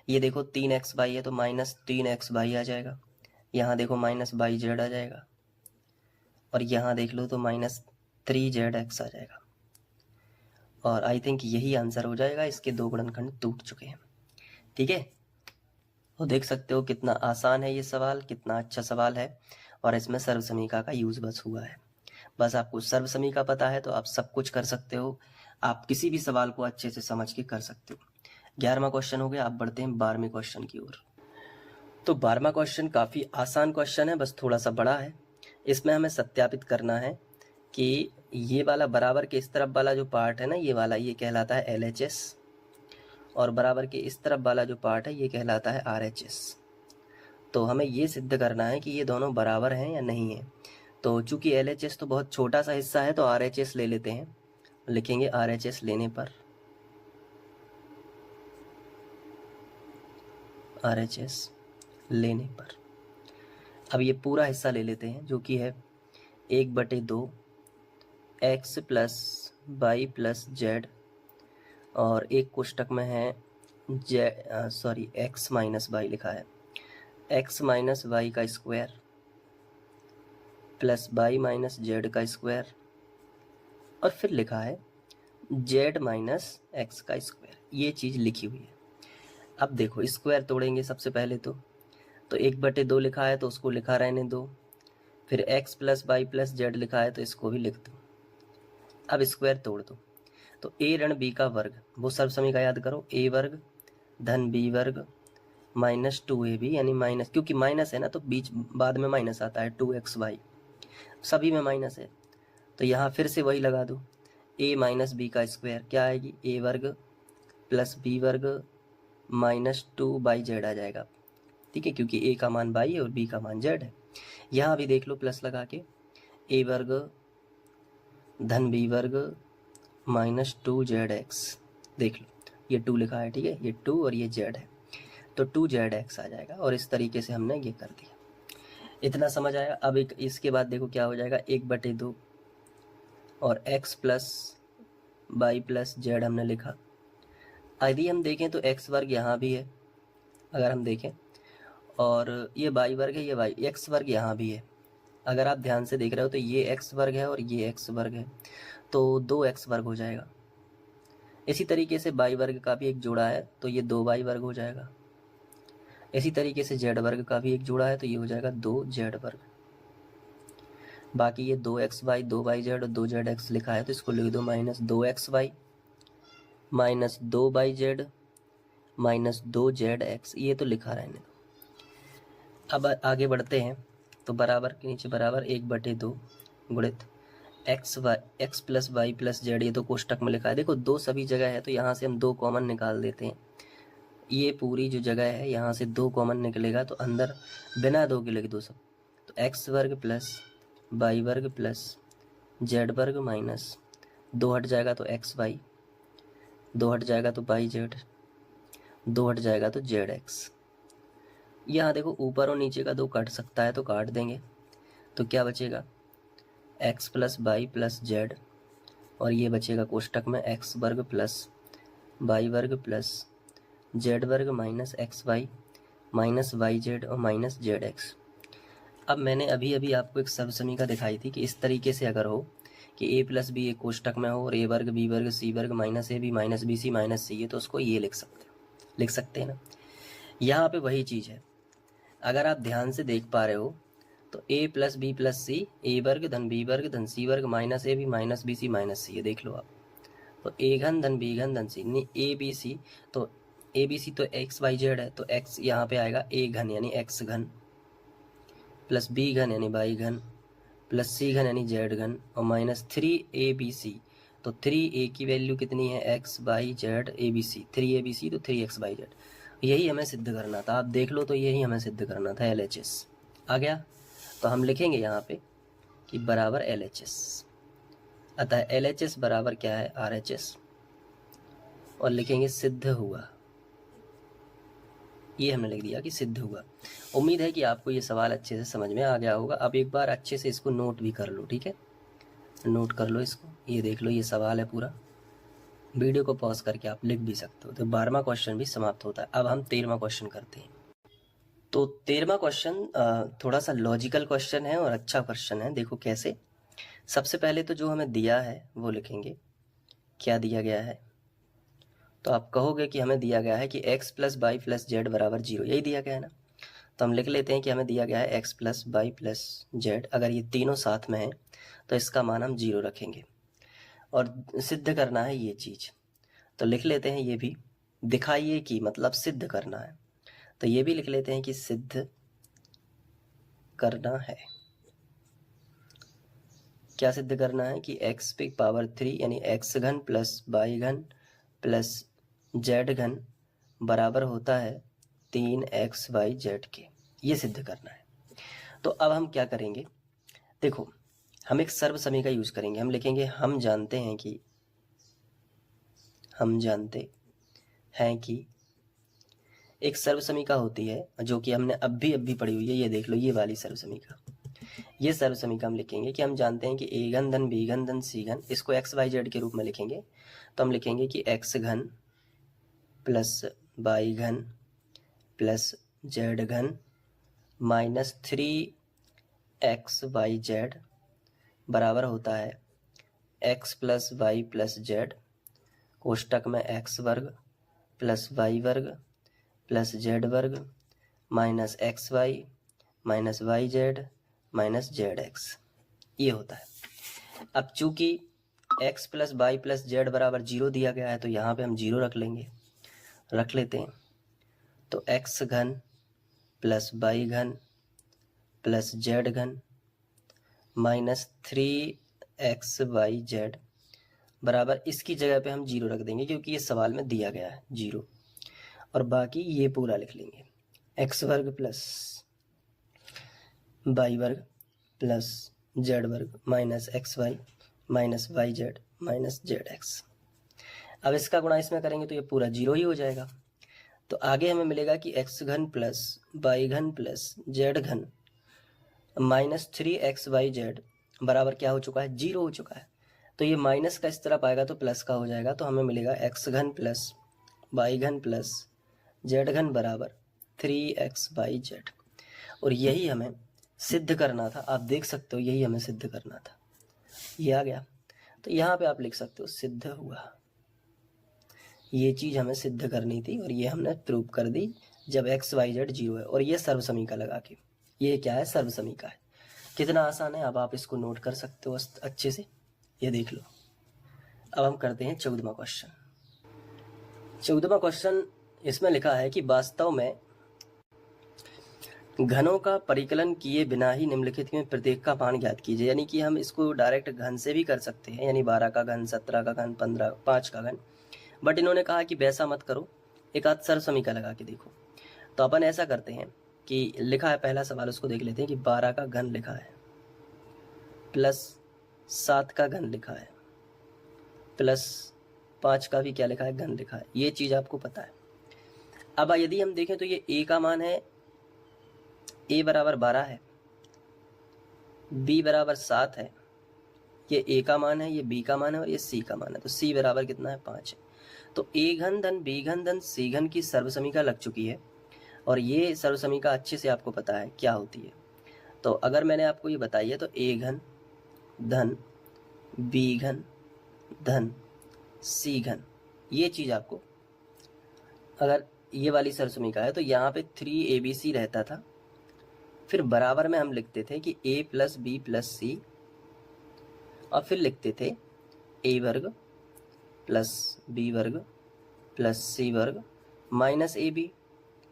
ये देखो 3xy है तो माइनस 3xy आ जाएगा, यहाँ देखो माइनस yz आ जाएगा, और यहाँ देख लो तो माइनस 3zx आ जाएगा। और आई थिंक यही आंसर हो जाएगा। इसके 2 गुणनखंड टूट चुके हैं, ठीक है। तो देख सकते हो कितना आसान है ये सवाल, कितना अच्छा सवाल है, और इसमें सर्वसमीका का यूज बस हुआ है। बस आपको सर्वसमीका पता है तो आप सब कुछ कर सकते हो, आप किसी भी सवाल को अच्छे से समझ के कर सकते हो। 11वां क्वेश्चन हो गया। आप बढ़ते हैं 12वें क्वेश्चन की ओर। तो 12वां क्वेश्चन काफ़ी आसान क्वेश्चन है, बस थोड़ा सा बड़ा है। इसमें हमें सत्यापित करना है कि ये वाला बराबर के इस तरफ वाला जो पार्ट है ना, ये वाला, ये कहलाता है LHS, और बराबर के इस तरफ वाला जो पार्ट है ये कहलाता है RHS। तो हमें ये सिद्ध करना है कि ये दोनों बराबर हैं या नहीं है। तो चूंकि LHS तो बहुत छोटा सा हिस्सा है तो RHS ले लेते हैं। लिखेंगे RHS लेने पर, RHS लेने पर, अब ये पूरा हिस्सा ले लेते हैं जो कि है 1/2 x plus y plus z, और एक कोष्टक में है x माइनस वाई लिखा है, x माइनस वाई का square plus y minus z का स्क्वायर, और फिर लिखा है z माइनस एक्स का स्क्वायर। ये चीज़ लिखी हुई है। अब देखो स्क्वायर तोड़ेंगे सबसे पहले तो 1/2 लिखा है तो उसको लिखा रहने दो, फिर x plus y plus z लिखा है तो इसको भी लिख दो। अब स्क्वायर तोड़ दो तो a ऋण b का वर्ग, वो सर्वसमी का याद करो, a वर्ग धन b वर्ग माइनस 2ab, यानी माइनस, क्योंकि माइनस है ना तो बीच बाद में माइनस आता है, 2xy सभी में माइनस है तो यहाँ फिर से वही लगा दो, a माइनस b का स्क्वायर क्या आएगी, a वर्ग प्लस b वर्ग माइनस 2/z आ जाएगा। ठीक है, क्योंकि a का मान y है और b का मान z है। यहाँ भी देख लो प्लस लगा के, a वर्ग धन b वर्ग माइनस 2zx, देख लो ये 2 लिखा है, ठीक है, ये 2 और ये z है तो 2zx आ जाएगा। और इस तरीके से हमने ये कर दिया। इतना समझ आया। अब एक इसके बाद देखो क्या हो जाएगा, 1/2 और x plus y plus z हमने लिखा। यदि हम देखें तो x वर्ग यहाँ भी है, अगर हम देखें, और ये y वर्ग है, ये x वर्ग यहाँ भी है। अगर आप ध्यान से देख रहे हो तो ये x वर्ग है और ये x वर्ग है, तो 2x वर्ग हो जाएगा। इसी तरीके से y वर्ग का भी एक जोड़ा है तो ये 2y वर्ग हो जाएगा। इसी तरीके से z वर्ग का भी एक जोड़ा है तो ये हो जाएगा 2z वर्ग। बाकी ये 2xy 2yz और 2zx लिखा है तो इसको लिख दो minus 2xy minus 2yz minus 2zx, ये तो लिखा रहने दो। अब आगे बढ़ते हैं तो बराबर के नीचे बराबर 1/2 गुणित x plus y plus z, ये तो कोष्टक में लिखा है। देखो 2 सभी जगह है तो यहाँ से हम 2 कॉमन निकाल देते हैं। ये पूरी जो जगह है यहाँ से 2 कॉमन निकलेगा तो अंदर बिना 2 के लिख दो सब, तो x वर्ग प्लस वाई वर्ग प्लस जेड वर्ग माइनस 2 हट जाएगा तो xy, 2 हट जाएगा तो वाई जेड, 2 हट जाएगा तो जेड एक्स। यहाँ देखो ऊपर और नीचे का 2 काट सकता है तो काट देंगे, तो क्या बचेगा x plus y plus z, और ये बचेगा कोष्टक में x वर्ग प्लस वाई वर्ग प्लस जेड वर्ग minus x y minus y z और माइनस जेड एक्स। अब मैंने अभी अभी आपको एक सर्वसमीका दिखाई थी कि इस तरीके से अगर हो कि a प्लस बी एक कोष्टक में हो और a वर्ग b वर्ग c वर्ग minus a b minus b c minus c है तो उसको ये लिख सकते हैं ना। यहाँ पे वही चीज़ है, अगर आप ध्यान से देख पा रहे हो तो a plus b plus c, a वर्ग धन बी वर्ग धन सी वर्ग minus a b minus b c minus c है, देख लो आप। तो a घन धन b घन धन सी, ए बी सी, तो ए बी सी तो एक्स वाई जेड है तो x यहाँ पे आएगा a घन यानी x घन प्लस b घन यानी y घन प्लस c घन यानी z घन और माइनस 3abc, तो 3a की वैल्यू कितनी है x y z abc, 3abc तो 3x y z। यही हमें सिद्ध करना था, आप देख लो तो यही हमें सिद्ध करना था, LHS आ गया। तो हम लिखेंगे यहाँ पे कि बराबर LHS, अतः LHS बराबर क्या है RHS, और लिखेंगे सिद्ध हुआ। ये हमने लिख दिया कि सिद्ध हुआ। उम्मीद है कि आपको ये सवाल अच्छे से समझ में आ गया होगा। अब एक बार अच्छे से इसको नोट भी कर लो, ठीक है, नोट कर लो इसको, ये देख लो ये सवाल है पूरा। वीडियो को पॉज करके आप लिख भी सकते हो। तो 12वां क्वेश्चन भी समाप्त होता है। अब हम 13वां क्वेश्चन करते हैं। तो 13वां क्वेश्चन थोड़ा सा लॉजिकल क्वेश्चन है और अच्छा क्वेश्चन है। देखो कैसे, सबसे पहले तो जो हमें दिया है वो लिखेंगे, क्या दिया गया है। तो आप कहोगे कि हमें दिया गया है कि x plus y plus z बराबर 0, यही दिया गया है ना। तो हम लिख लेते हैं कि हमें दिया गया है x plus y plus z, अगर ये तीनों साथ में है तो इसका मान हम 0 रखेंगे और सिद्ध करना है ये चीज़। तो लिख लेते हैं ये भी, दिखाइए कि मतलब सिद्ध करना है। तो ये भी लिख लेते हैं कि सिद्ध करना है। क्या सिद्ध करना है कि x पे पावर 3 यानी x घन प्लस y घन प्लस z घन बराबर होता है 3xyz के, ये सिद्ध करना है। तो अब हम क्या करेंगे, देखो हम एक सर्व समी का यूज करेंगे। हम लिखेंगे हम जानते हैं कि एक सर्व समीका होती है जो कि हमने अभी पढ़ी हुई है। ये देख लो, ये वाली सर्व समीका, ये सर्व समीका हम लिखेंगे कि हम जानते हैं कि ए घन धन बी घन धन सी घन, इसको एक्स वाई जेड के रूप में लिखेंगे। तो हम लिखेंगे कि एक्स घन प्लस वाई घन प्लस जेड घन माइनस 3xyz बराबर होता है x plus y plus z कोष्टक में x वर्ग प्लस वाई वर्ग प्लस जेड वर्ग minus x y minus y z minus z x, ये होता है। अब चूंकि x plus y plus z बराबर 0 दिया गया है तो यहाँ पे हम 0 रख लेते हैं। तो x घन प्लस वाई घन प्लस जेड घन माइनस 3xyz बराबर, इसकी जगह पे हम 0 रख देंगे क्योंकि ये सवाल में दिया गया है 0, और बाकी ये पूरा लिख लेंगे x वर्ग प्लस वाई वर्ग प्लस जेड वर्ग minus x y minus y z minus z x. अब इसका गुणा इसमें करेंगे तो ये पूरा 0 ही हो जाएगा। तो आगे हमें मिलेगा कि x घन प्लस वाई घन प्लस जेड घन माइनस 3xyz बराबर क्या हो चुका है, 0 हो चुका है। तो ये माइनस का इस तरफ आएगा तो प्लस का हो जाएगा। तो हमें मिलेगा x घन प्लस वाई घन प्लस जेड घन बराबर 3xyz, और यही हमें सिद्ध करना था। आप देख सकते हो यही हमें सिद्ध करना था, ये आ गया। तो यहाँ पे आप लिख सकते हो सिद्ध हुआ, ये चीज़ हमें सिद्ध करनी थी और ये हमने प्रूव कर दी जब xyz 0 है। और ये सर्व समीका लगा के, ये क्या है, सर्व समीका है। कितना आसान है, अब आप इसको नोट कर सकते हो अच्छे से, ये देख लो। अब हम करते हैं 14वां क्वेश्चन। 14वां क्वेश्चन इसमें लिखा है कि वास्तव में घनों का परिकलन किए बिना ही निम्नलिखित में प्रत्येक का मान ज्ञात कीजिए। यानी कि हम इसको डायरेक्ट घन से भी कर सकते हैं, यानी 12 का घन, 17 का घन, 5 का घन, बट इन्होंने कहा कि वैसा मत करो, एक आध सर्व समीका लगा के देखो। तो अपन ऐसा करते हैं कि लिखा है पहला सवाल, उसको देख लेते हैं कि 12 का घन लिखा है प्लस 7 का घन लिखा है प्लस 5 का भी क्या लिखा है, घन लिखा है। ये चीज़ आपको पता है। अब यदि हम देखें तो ये a का मान है, a बराबर 12 है, b बराबर 7 है, ये a का मान है, ये b का मान है और ये c का मान है। तो c बराबर कितना है, 5 है। तो a घन धन b घन धन c घन की सर्व समीका लग चुकी है, और ये सर्व समीका अच्छे से आपको पता है क्या होती है। तो अगर मैंने आपको ये बताई है तो a घन धन b घन धन c घन, ये चीज़ आपको, अगर ये वाली सर्व समीका है तो यहाँ पे 3abc रहता था, फिर बराबर में हम लिखते थे कि a plus b plus c, और फिर लिखते थे a वर्ग प्लस बी वर्ग प्लस सी वर्ग minus a b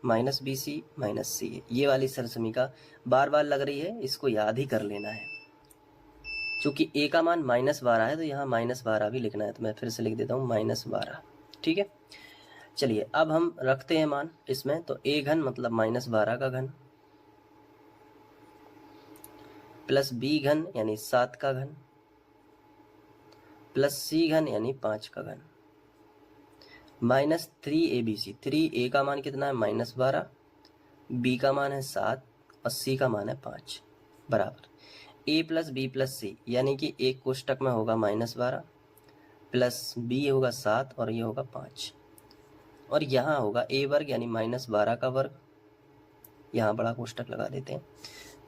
minus b c minus c. ये वाली सर्व समीका बार बार लग रही है, इसको याद ही कर लेना है। क्योंकि a का मान -12 है तो यहाँ -12 भी लिखना है, तो मैं फिर से लिख देता हूँ -12, ठीक है। चलिए अब हम रखते हैं मान इसमें। तो a घन मतलब -12 का घन प्लस b घन यानी 7 का घन प्लस c घन यानी 5 का घन माइनस 3abc। 3a का मान कितना है, -12, b का मान है 7 और c का मान है 5 बराबर a प्लस बी प्लस सी, यानी कि एक कोष्टक में होगा -12 प्लस b होगा 7 और ये होगा 5, और यहाँ होगा a वर्ग यानी -12 का वर्ग, यहाँ बड़ा कोष्टक लगा देते हैं,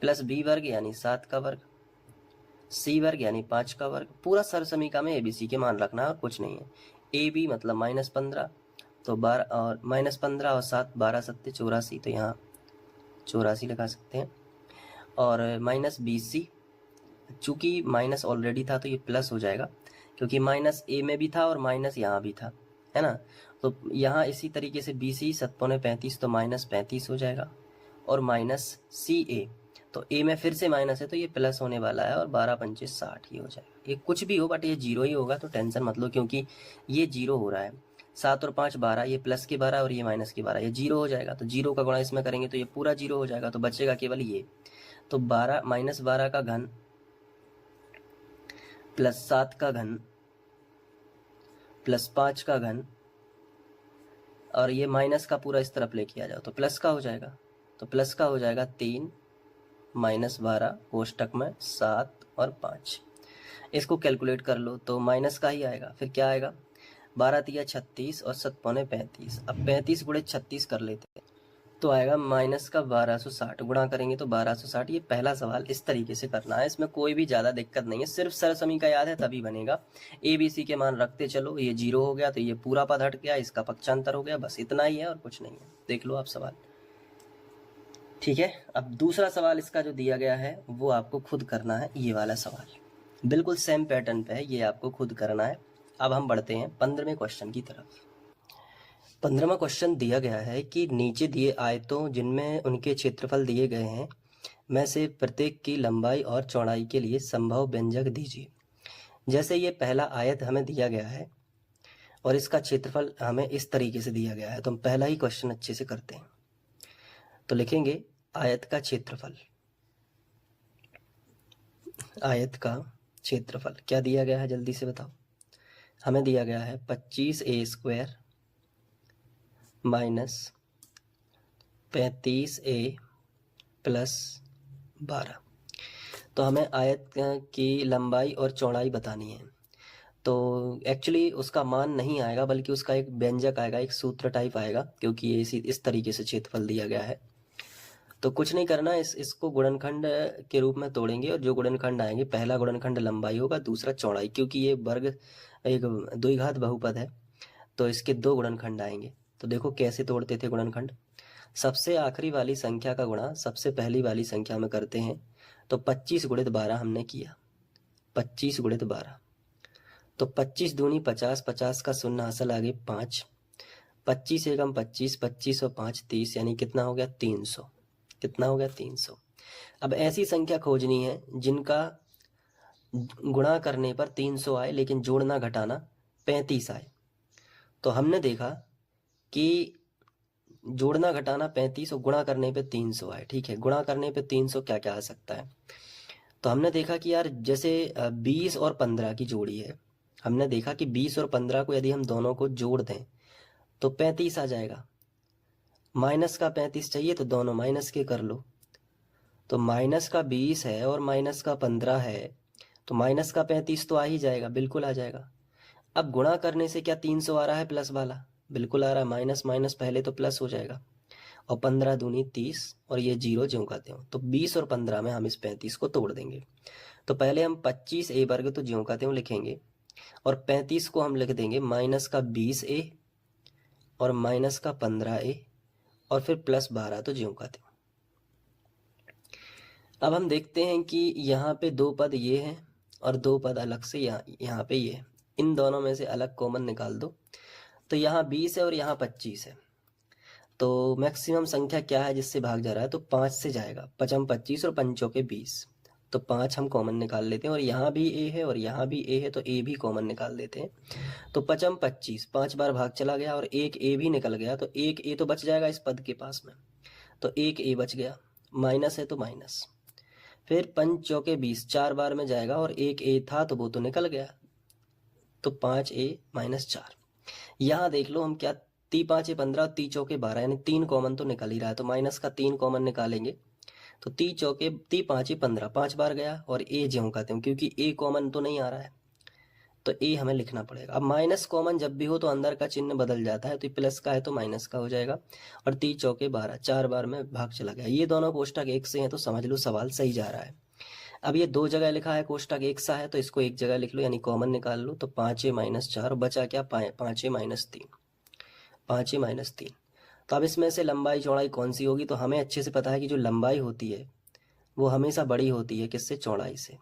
प्लस b वर्ग यानी 7 का वर्ग, c वर्ग यानी 5 का वर्ग। पूरा सर्व समीका में abc के मान रखना है और कुछ नहीं है। ab मतलब -15, तो 12 और -15 और 7 12 7 84, तो यहाँ 84 लगा सकते हैं। और माइनस bc, चूँकि माइनस ऑलरेडी था तो ये प्लस हो जाएगा, क्योंकि माइनस a में भी था और माइनस यहाँ भी था, है ना। तो यहाँ इसी तरीके से BC 7/35 तो -35 हो जाएगा, और माइनस CA, तो A में फिर से माइनस है तो ये प्लस होने वाला है, और 12×5 = 60 ही हो जाएगा। ये कुछ भी हो बट ये 0 ही होगा, तो टेंशन मत लो, क्योंकि ये 0 हो रहा है। 7 और 5 12, ये प्लस के 12 और ये माइनस के 12, ये 0 हो जाएगा। तो 0 का गुणा इसमें करेंगे तो ये पूरा 0 हो जाएगा, तो बचेगा केवल ये। तो 12 -12 का घन प्लस 7 का घन प्लस 5 का घन, और ये माइनस का पूरा इस तरफ लेके आ जाओ तो प्लस का हो जाएगा। तो प्लस का हो जाएगा 3 -12 कोष्टक में 7 और 5। इसको कैलकुलेट कर लो तो माइनस का ही आएगा। फिर क्या आएगा, 12 तिया 36 और 7/35। अब 35 गुणे 36 कर लेते हैं तो आएगा माइनस का 1260, गुणा करेंगे तो 1260। ये पहला सवाल इस तरीके से करना है, इसमें कोई भी ज़्यादा दिक्कत नहीं है, सिर्फ सरसमी का याद है तभी बनेगा। ABC के मान रखते चलो, ये 0 हो गया तो ये पूरा पद हट गया, इसका पक्षांतर हो गया, बस इतना ही है और कुछ नहीं है। देख लो आप सवाल, ठीक है। अब दूसरा सवाल इसका जो दिया गया है वो आपको खुद करना है। ये वाला सवाल बिल्कुल सेम पैटर्न पे है, ये आपको खुद करना है। अब हम बढ़ते हैं 15वें क्वेश्चन की तरफ। 15वां क्वेश्चन दिया गया है कि नीचे दिए आयतों जिनमें उनके क्षेत्रफल दिए गए हैं में से प्रत्येक की लंबाई और चौड़ाई के लिए संभव व्यंजक दीजिए। जैसे ये पहला आयत हमें दिया गया है और इसका क्षेत्रफल हमें इस तरीके से दिया गया है, तो हम पहला ही क्वेश्चन अच्छे से करते हैं। तो लिखेंगे आयत का क्षेत्रफल। आयत का क्षेत्रफल क्या दिया गया है, जल्दी से बताओ। हमें दिया गया है 25A² माइनस 35A प्लस 12। तो हमें आयत की लंबाई और चौड़ाई बतानी है। तो एक्चुअली उसका मान नहीं आएगा, बल्कि उसका एक व्यंजक आएगा, एक सूत्र टाइप आएगा, क्योंकि ये इस तरीके से क्षेत्रफल दिया गया है। तो कुछ नहीं करना, इसको गुणनखंड के रूप में तोड़ेंगे, और जो गुणनखंड आएंगे, पहला गुणनखंड लंबाई होगा, दूसरा चौड़ाई, क्योंकि ये वर्ग एक द्विघात बहुपद है तो इसके 2 गुणनखंड आएंगे। तो देखो कैसे तोड़ते थे गुणनखंड। सबसे आखिरी वाली संख्या का गुणा सबसे पहली वाली संख्या में करते हैं। तो 25 × 12 हमने किया, 25 × 12, तो 25 दूनी 50, 50 का शून्य हासिल आगे 5, 25 एकम 25, 25 और 5 30, यानी कितना हो गया 300। कितना हो गया 300। अब ऐसी संख्या खोजनी है जिनका गुणा करने पर 300 आए लेकिन जोड़ना घटाना 35 आए। तो हमने देखा कि जोड़ना घटाना 35 और गुणा करने पे 300 आए, ठीक है। गुणा करने पे 300 क्या क्या आ सकता है, तो हमने देखा कि यार जैसे 20 और 15 की जोड़ी है, हमने देखा कि 20 और 15 को यदि हम दोनों को जोड़ दें तो 35 आ जाएगा। माइनस का 35 चाहिए तो दोनों माइनस के कर लो। तो माइनस का 20 है और माइनस का 15 है, तो माइनस का 35 तो आ ही जाएगा, बिल्कुल आ जाएगा। अब गुणा करने से क्या 300 आ रहा है प्लस वाला, बिल्कुल आ रहा है। माइनस माइनस पहले तो प्लस हो जाएगा, और 15 दूनी 30, और ये 0 ज्यों का त्यों। तो 20 और 15 में हम इस 35 को तोड़ देंगे। तो पहले हम 25A² तो ज्यों का त्यों लिखेंगे, और 35 को हम लिख देंगे माइनस का 20A और माइनस का 15A, और फिर प्लस 12 तो ज्यों का त्यों। अब हम देखते हैं कि यहाँ पे 2 पद ये हैं और 2 पद अलग से यहाँ पे ये, इन दोनों में से अलग कॉमन निकाल दो। तो यहाँ 20 है और यहाँ 25 है, तो मैक्सिमम संख्या क्या है जिससे भाग जा रहा है, तो 5 से जाएगा। 5 25 और 5 चौके 20, तो 5 हम कॉमन निकाल लेते हैं, और यहाँ भी A है और यहाँ भी A है, तो A भी कॉमन निकाल देते हैं। तो 5 25, 5 बार भाग चला गया और एक A भी निकल गया, तो एक A तो बच जाएगा इस पद के पास में, तो एक A बच गया। माइनस है तो माइनस, फिर 5 चौके 20, 4 बार में जाएगा और एक A था तो वो तो निकल गया, तो 5A - 4। यहाँ देख लो हम क्या, 3 5 15, 3 चौके 12, यानी 3 कॉमन तो निकल ही रहा है, तो माइनस का 3 कॉमन निकालेंगे। तो 3 चौके 3 5 15, 5 बार गया, और A ज्यों का त्यों, क्योंकि A कॉमन तो नहीं आ रहा है, तो A हमें लिखना पड़ेगा। अब माइनस कॉमन जब भी हो तो अंदर का चिन्ह बदल जाता है, तो प्लस का है तो माइनस का हो जाएगा, और 3 चौके 12, 4 बार में भाग चला गया। ये दोनों कोष्टक एक से हैं तो समझ लो सवाल सही जा रहा है। अब ये 2 जगह लिखा है, कोष्टक एक सा है, तो इसको एक जगह लिख लो, यानी कॉमन निकाल लो। तो 5A - 4, बचा क्या 5A - 3, 5A - 3। तो अब इसमें से लंबाई चौड़ाई कौन सी होगी, तो हमें अच्छे से पता है कि जो लंबाई होती है वो हमेशा बड़ी होती है किससे, चौड़ाई से।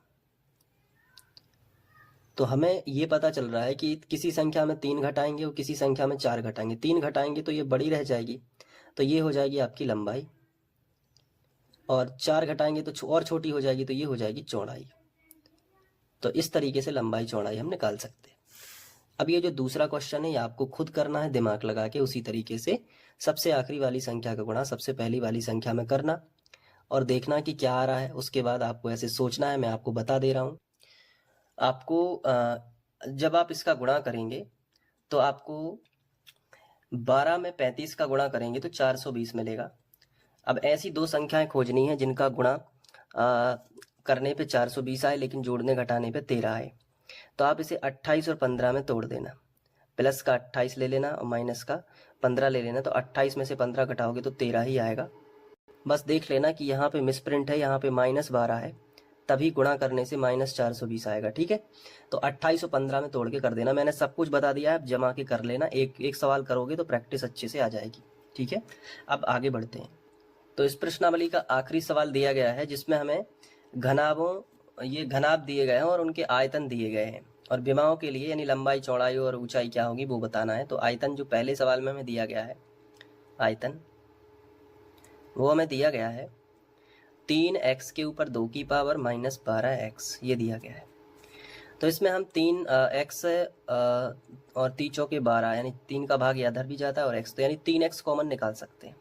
तो हमें ये पता चल रहा है कि किसी संख्या में 3 घटाएंगे और किसी संख्या में 4 घटाएंगे। 3 घटाएंगे तो ये बड़ी रह जाएगी, तो ये हो जाएगी आपकी लंबाई, और 4 घटाएंगे तो और छोटी हो जाएगी, तो ये हो जाएगी चौड़ाई। तो इस तरीके से लंबाई चौड़ाई हम निकाल सकते हैं। अब ये जो दूसरा क्वेश्चन है ये आपको खुद करना है दिमाग लगा के, उसी तरीके से सबसे आखिरी वाली संख्या का गुणा सबसे पहली वाली संख्या में करना और देखना कि क्या आ रहा है। उसके बाद आपको ऐसे सोचना है, मैं आपको बता दे रहा हूँ। आपको जब आप इसका गुणा करेंगे तो आपको 12 में 35 का गुणा करेंगे तो 420 मिलेगा। अब ऐसी दो संख्याएं खोजनी है जिनका गुणा करने पे 420 आए लेकिन जोड़ने घटाने पे 13 आए। तो आप इसे 28 और 15 में तोड़ देना। प्लस का 28 ले लेना और माइनस का 15 ले लेना। तो 28 में से 15 घटाओगे तो 13 ही आएगा। बस देख लेना कि यहाँ पे मिसप्रिंट है, यहाँ पे -12 है, तभी गुणा करने से -420 आएगा। ठीक है, तो 28 और 15 में तोड़ के कर देना। मैंने सब कुछ बता दिया है, अब जमा के कर लेना। एक सवाल करोगे तो प्रैक्टिस अच्छे से आ जाएगी। ठीक है, अब आगे बढ़ते हैं। तो इस प्रश्नावली का आखिरी सवाल दिया गया है जिसमें हमें घनाभ दिए गए हैं और उनके आयतन दिए गए हैं, और विमाओं के लिए यानी लंबाई चौड़ाई और ऊंचाई क्या होगी वो बताना है। तो आयतन जो पहले सवाल में हमें दिया गया है, आयतन वो हमें दिया गया है 3x के ऊपर 2 की पावर -12x, ये दिया गया है। तो इसमें हम 3x और 3 चौके 12 यानी 3 का भाग इधर भी जाता है और x, तो यानी 3x कॉमन निकाल सकते हैं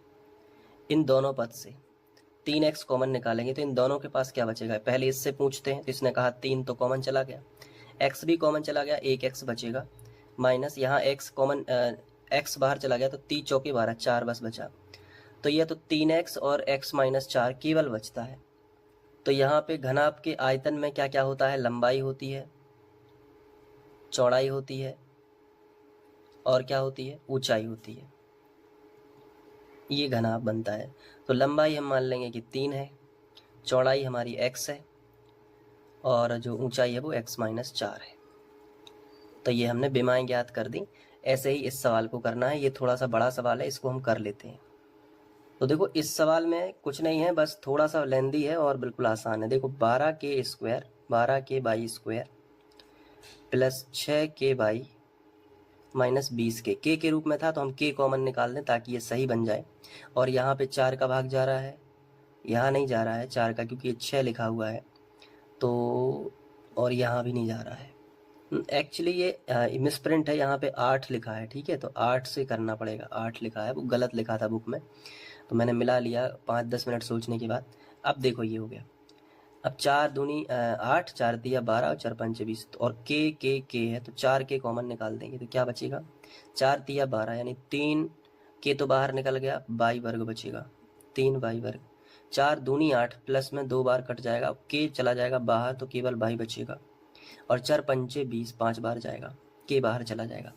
इन दोनों पद से। 3x कॉमन निकालेंगे तो इन दोनों के पास क्या बचेगा, पहले इससे पूछते हैं। तो इसने कहा 3 तो कॉमन चला गया, x भी कॉमन चला गया, 1x बचेगा, माइनस यहाँ x कॉमन, x बाहर चला गया तो 3 चौके 12, 4 बस बचा। तो यह तो 3x और x - 4 केवल बचता है। तो यहाँ पे घनाभ के आयतन में क्या क्या होता है, लंबाई होती है, चौड़ाई होती है, और क्या होती है, ऊंचाई होती है। ये घनाभ बनता है। तो लंबाई हम मान लेंगे कि 3 है, चौड़ाई हमारी x है, और जो ऊंचाई है वो x - 4 है। तो ये हमने विमाएं ज्ञात कर दी। ऐसे ही इस सवाल को करना है। ये थोड़ा सा बड़ा सवाल है, इसको हम कर लेते हैं। तो देखो इस सवाल में कुछ नहीं है, बस थोड़ा सा लेंदी है और बिल्कुल आसान है। देखो 12k² 12k/² plus 6k/ -20k, के रूप में था तो हम k कॉमन निकाल दें ताकि ये सही बन जाए। और यहाँ पे 4 का भाग जा रहा है, यहाँ नहीं जा रहा है 4 का, क्योंकि ये 6 लिखा हुआ है। तो और यहाँ भी नहीं जा रहा है। एक्चुअली ये मिसप्रिंट है, यहाँ पे 8 लिखा है। ठीक है, तो 8 से करना पड़ेगा। 8 लिखा है, वो गलत लिखा था बुक में, तो मैंने मिला लिया 5-10 मिनट सोचने के बाद। अब देखो ये हो गया। अब 4 दूनी 8, 4 तिया 12 और 4 पंचे 20, और के है तो 4 के कॉमन निकाल देंगे तो क्या बचेगा, 4 तिया 12 यानी 3 के तो बाहर निकल गया, बाई वर्ग बचेगा, 3 बाई वर्ग। 4 दूनी 8, प्लस में 2 बार कट जाएगा, के चला जाएगा बाहर तो केवल बाई बचेगा, और 4 पंचे 20, 5 बार जाएगा, के बाहर चला जाएगा।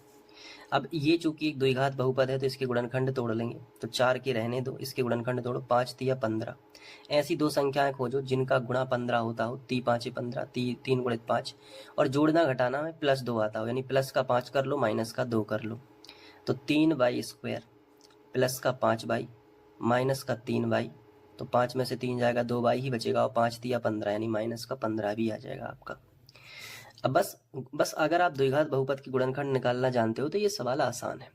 अब ये चूंकि एक द्विघात बहुपद है तो इसके गुणनखंड तोड़ लेंगे। तो 4 के रहने दो, इसके गुणनखंड तोड़ो, 5 तिया 15। ऐसी दो संख्याएं खोजो जिनका गुणा 15 होता हो, 3 5 15, 3 गुणित 5, और जोड़ना घटाना में +2 आता हो, यानी प्लस का 5 कर लो, माइनस का 2 कर लो। तो 3/² प्लस का 5/, माइनस का 3/, तो 5 में से 3 जाएगा, 2/, ही बचेगा, और 5 तिया 15 यानी माइनस का 15 भी आ जाएगा आपका। अब बस अगर आप द्विघात बहुपद की गुणनखंड निकालना जानते हो तो ये सवाल आसान है।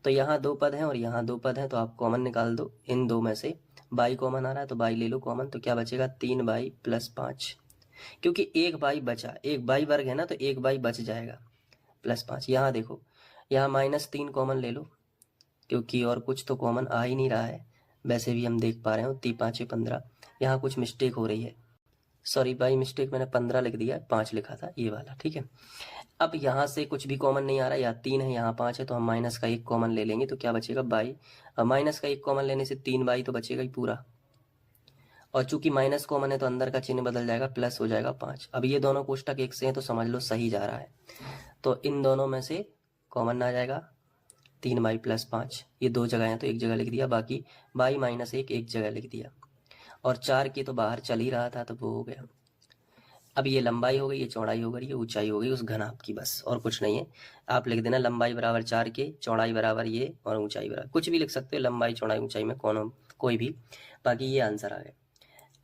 तो यहाँ 2 पद हैं और यहाँ 2 पद हैं, तो आप कॉमन निकाल दो। इन दो में से बाई कॉमन आ रहा है तो बाई ले लो कॉमन, तो क्या बचेगा, 3/, प्लस 5, क्योंकि 1/, बचा, 1/, वर्ग है ना, तो 1/, बच जाएगा, प्लस 5। यहाँ देखो, यहाँ -3 कॉमन ले लो, क्योंकि और कुछ तो कॉमन आ ही नहीं रहा है, वैसे भी हम देख पा रहे हो 3 5 15। यहाँ कुछ मिस्टेक हो रही है, सॉरी बाई मिस्टेक, मैंने 15 लिख दिया, 5 लिखा था ये वाला। ठीक है, अब यहाँ से कुछ भी कॉमन नहीं आ रहा, यहाँ 3 है, यहाँ 5 है, तो हम माइनस का 1 कॉमन ले लेंगे तो क्या बचेगा, बाई। माइनस का 1 कॉमन लेने से 3/, तो बचेगा ही पूरा, और चूंकि माइनस कॉमन है तो अंदर का चिन्ह बदल जाएगा, प्लस हो जाएगा 5। अब ये दोनों कोष्टक एक से हैं तो समझ लो सही जा रहा है। तो इन दोनों में से कॉमन आ जाएगा 3/, प्लस 5, ये 2 जगह हैं तो एक जगह लिख दिया, बाकी बाई -1 एक जगह लिख दिया, और 4 की तो बाहर चल ही रहा था तो वो हो गया। अब ये लंबाई हो गई, ये चौड़ाई हो गई, ये ऊंचाई हो गई उस घनाभ की, बस और कुछ नहीं है। आप लिख देना लंबाई बराबर 4 के, चौड़ाई बराबर ये, और ऊंचाई बराबर कुछ भी लिख सकते हो, लंबाई चौड़ाई ऊंचाई में कोई भी, बाकी ये आंसर आ गया।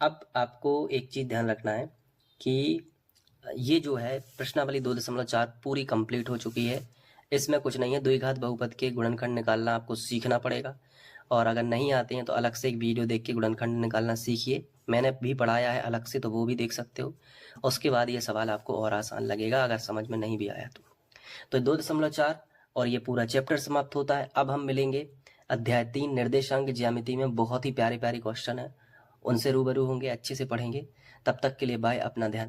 अब आपको एक चीज़ ध्यान रखना है कि ये जो है प्रश्नावली 2.4 पूरी कंप्लीट हो चुकी है। इसमें कुछ नहीं है, द्विघात बहुपद के गुणनखंड निकालना आपको सीखना पड़ेगा, और अगर नहीं आते हैं तो अलग से एक वीडियो देख के गुणनखंड निकालना सीखिए। मैंने भी पढ़ाया है अलग से, तो वो भी देख सकते हो। उसके बाद ये सवाल आपको और आसान लगेगा अगर समझ में नहीं भी आया तो 2.4 और ये पूरा चैप्टर समाप्त होता है। अब हम मिलेंगे अध्याय 3 निर्देशांक ज्यामिति में। बहुत ही प्यारे प्यारे क्वेश्चन है, उनसे रूबरू होंगे, अच्छे से पढ़ेंगे। तब तक के लिए बाय, अपना ध्यान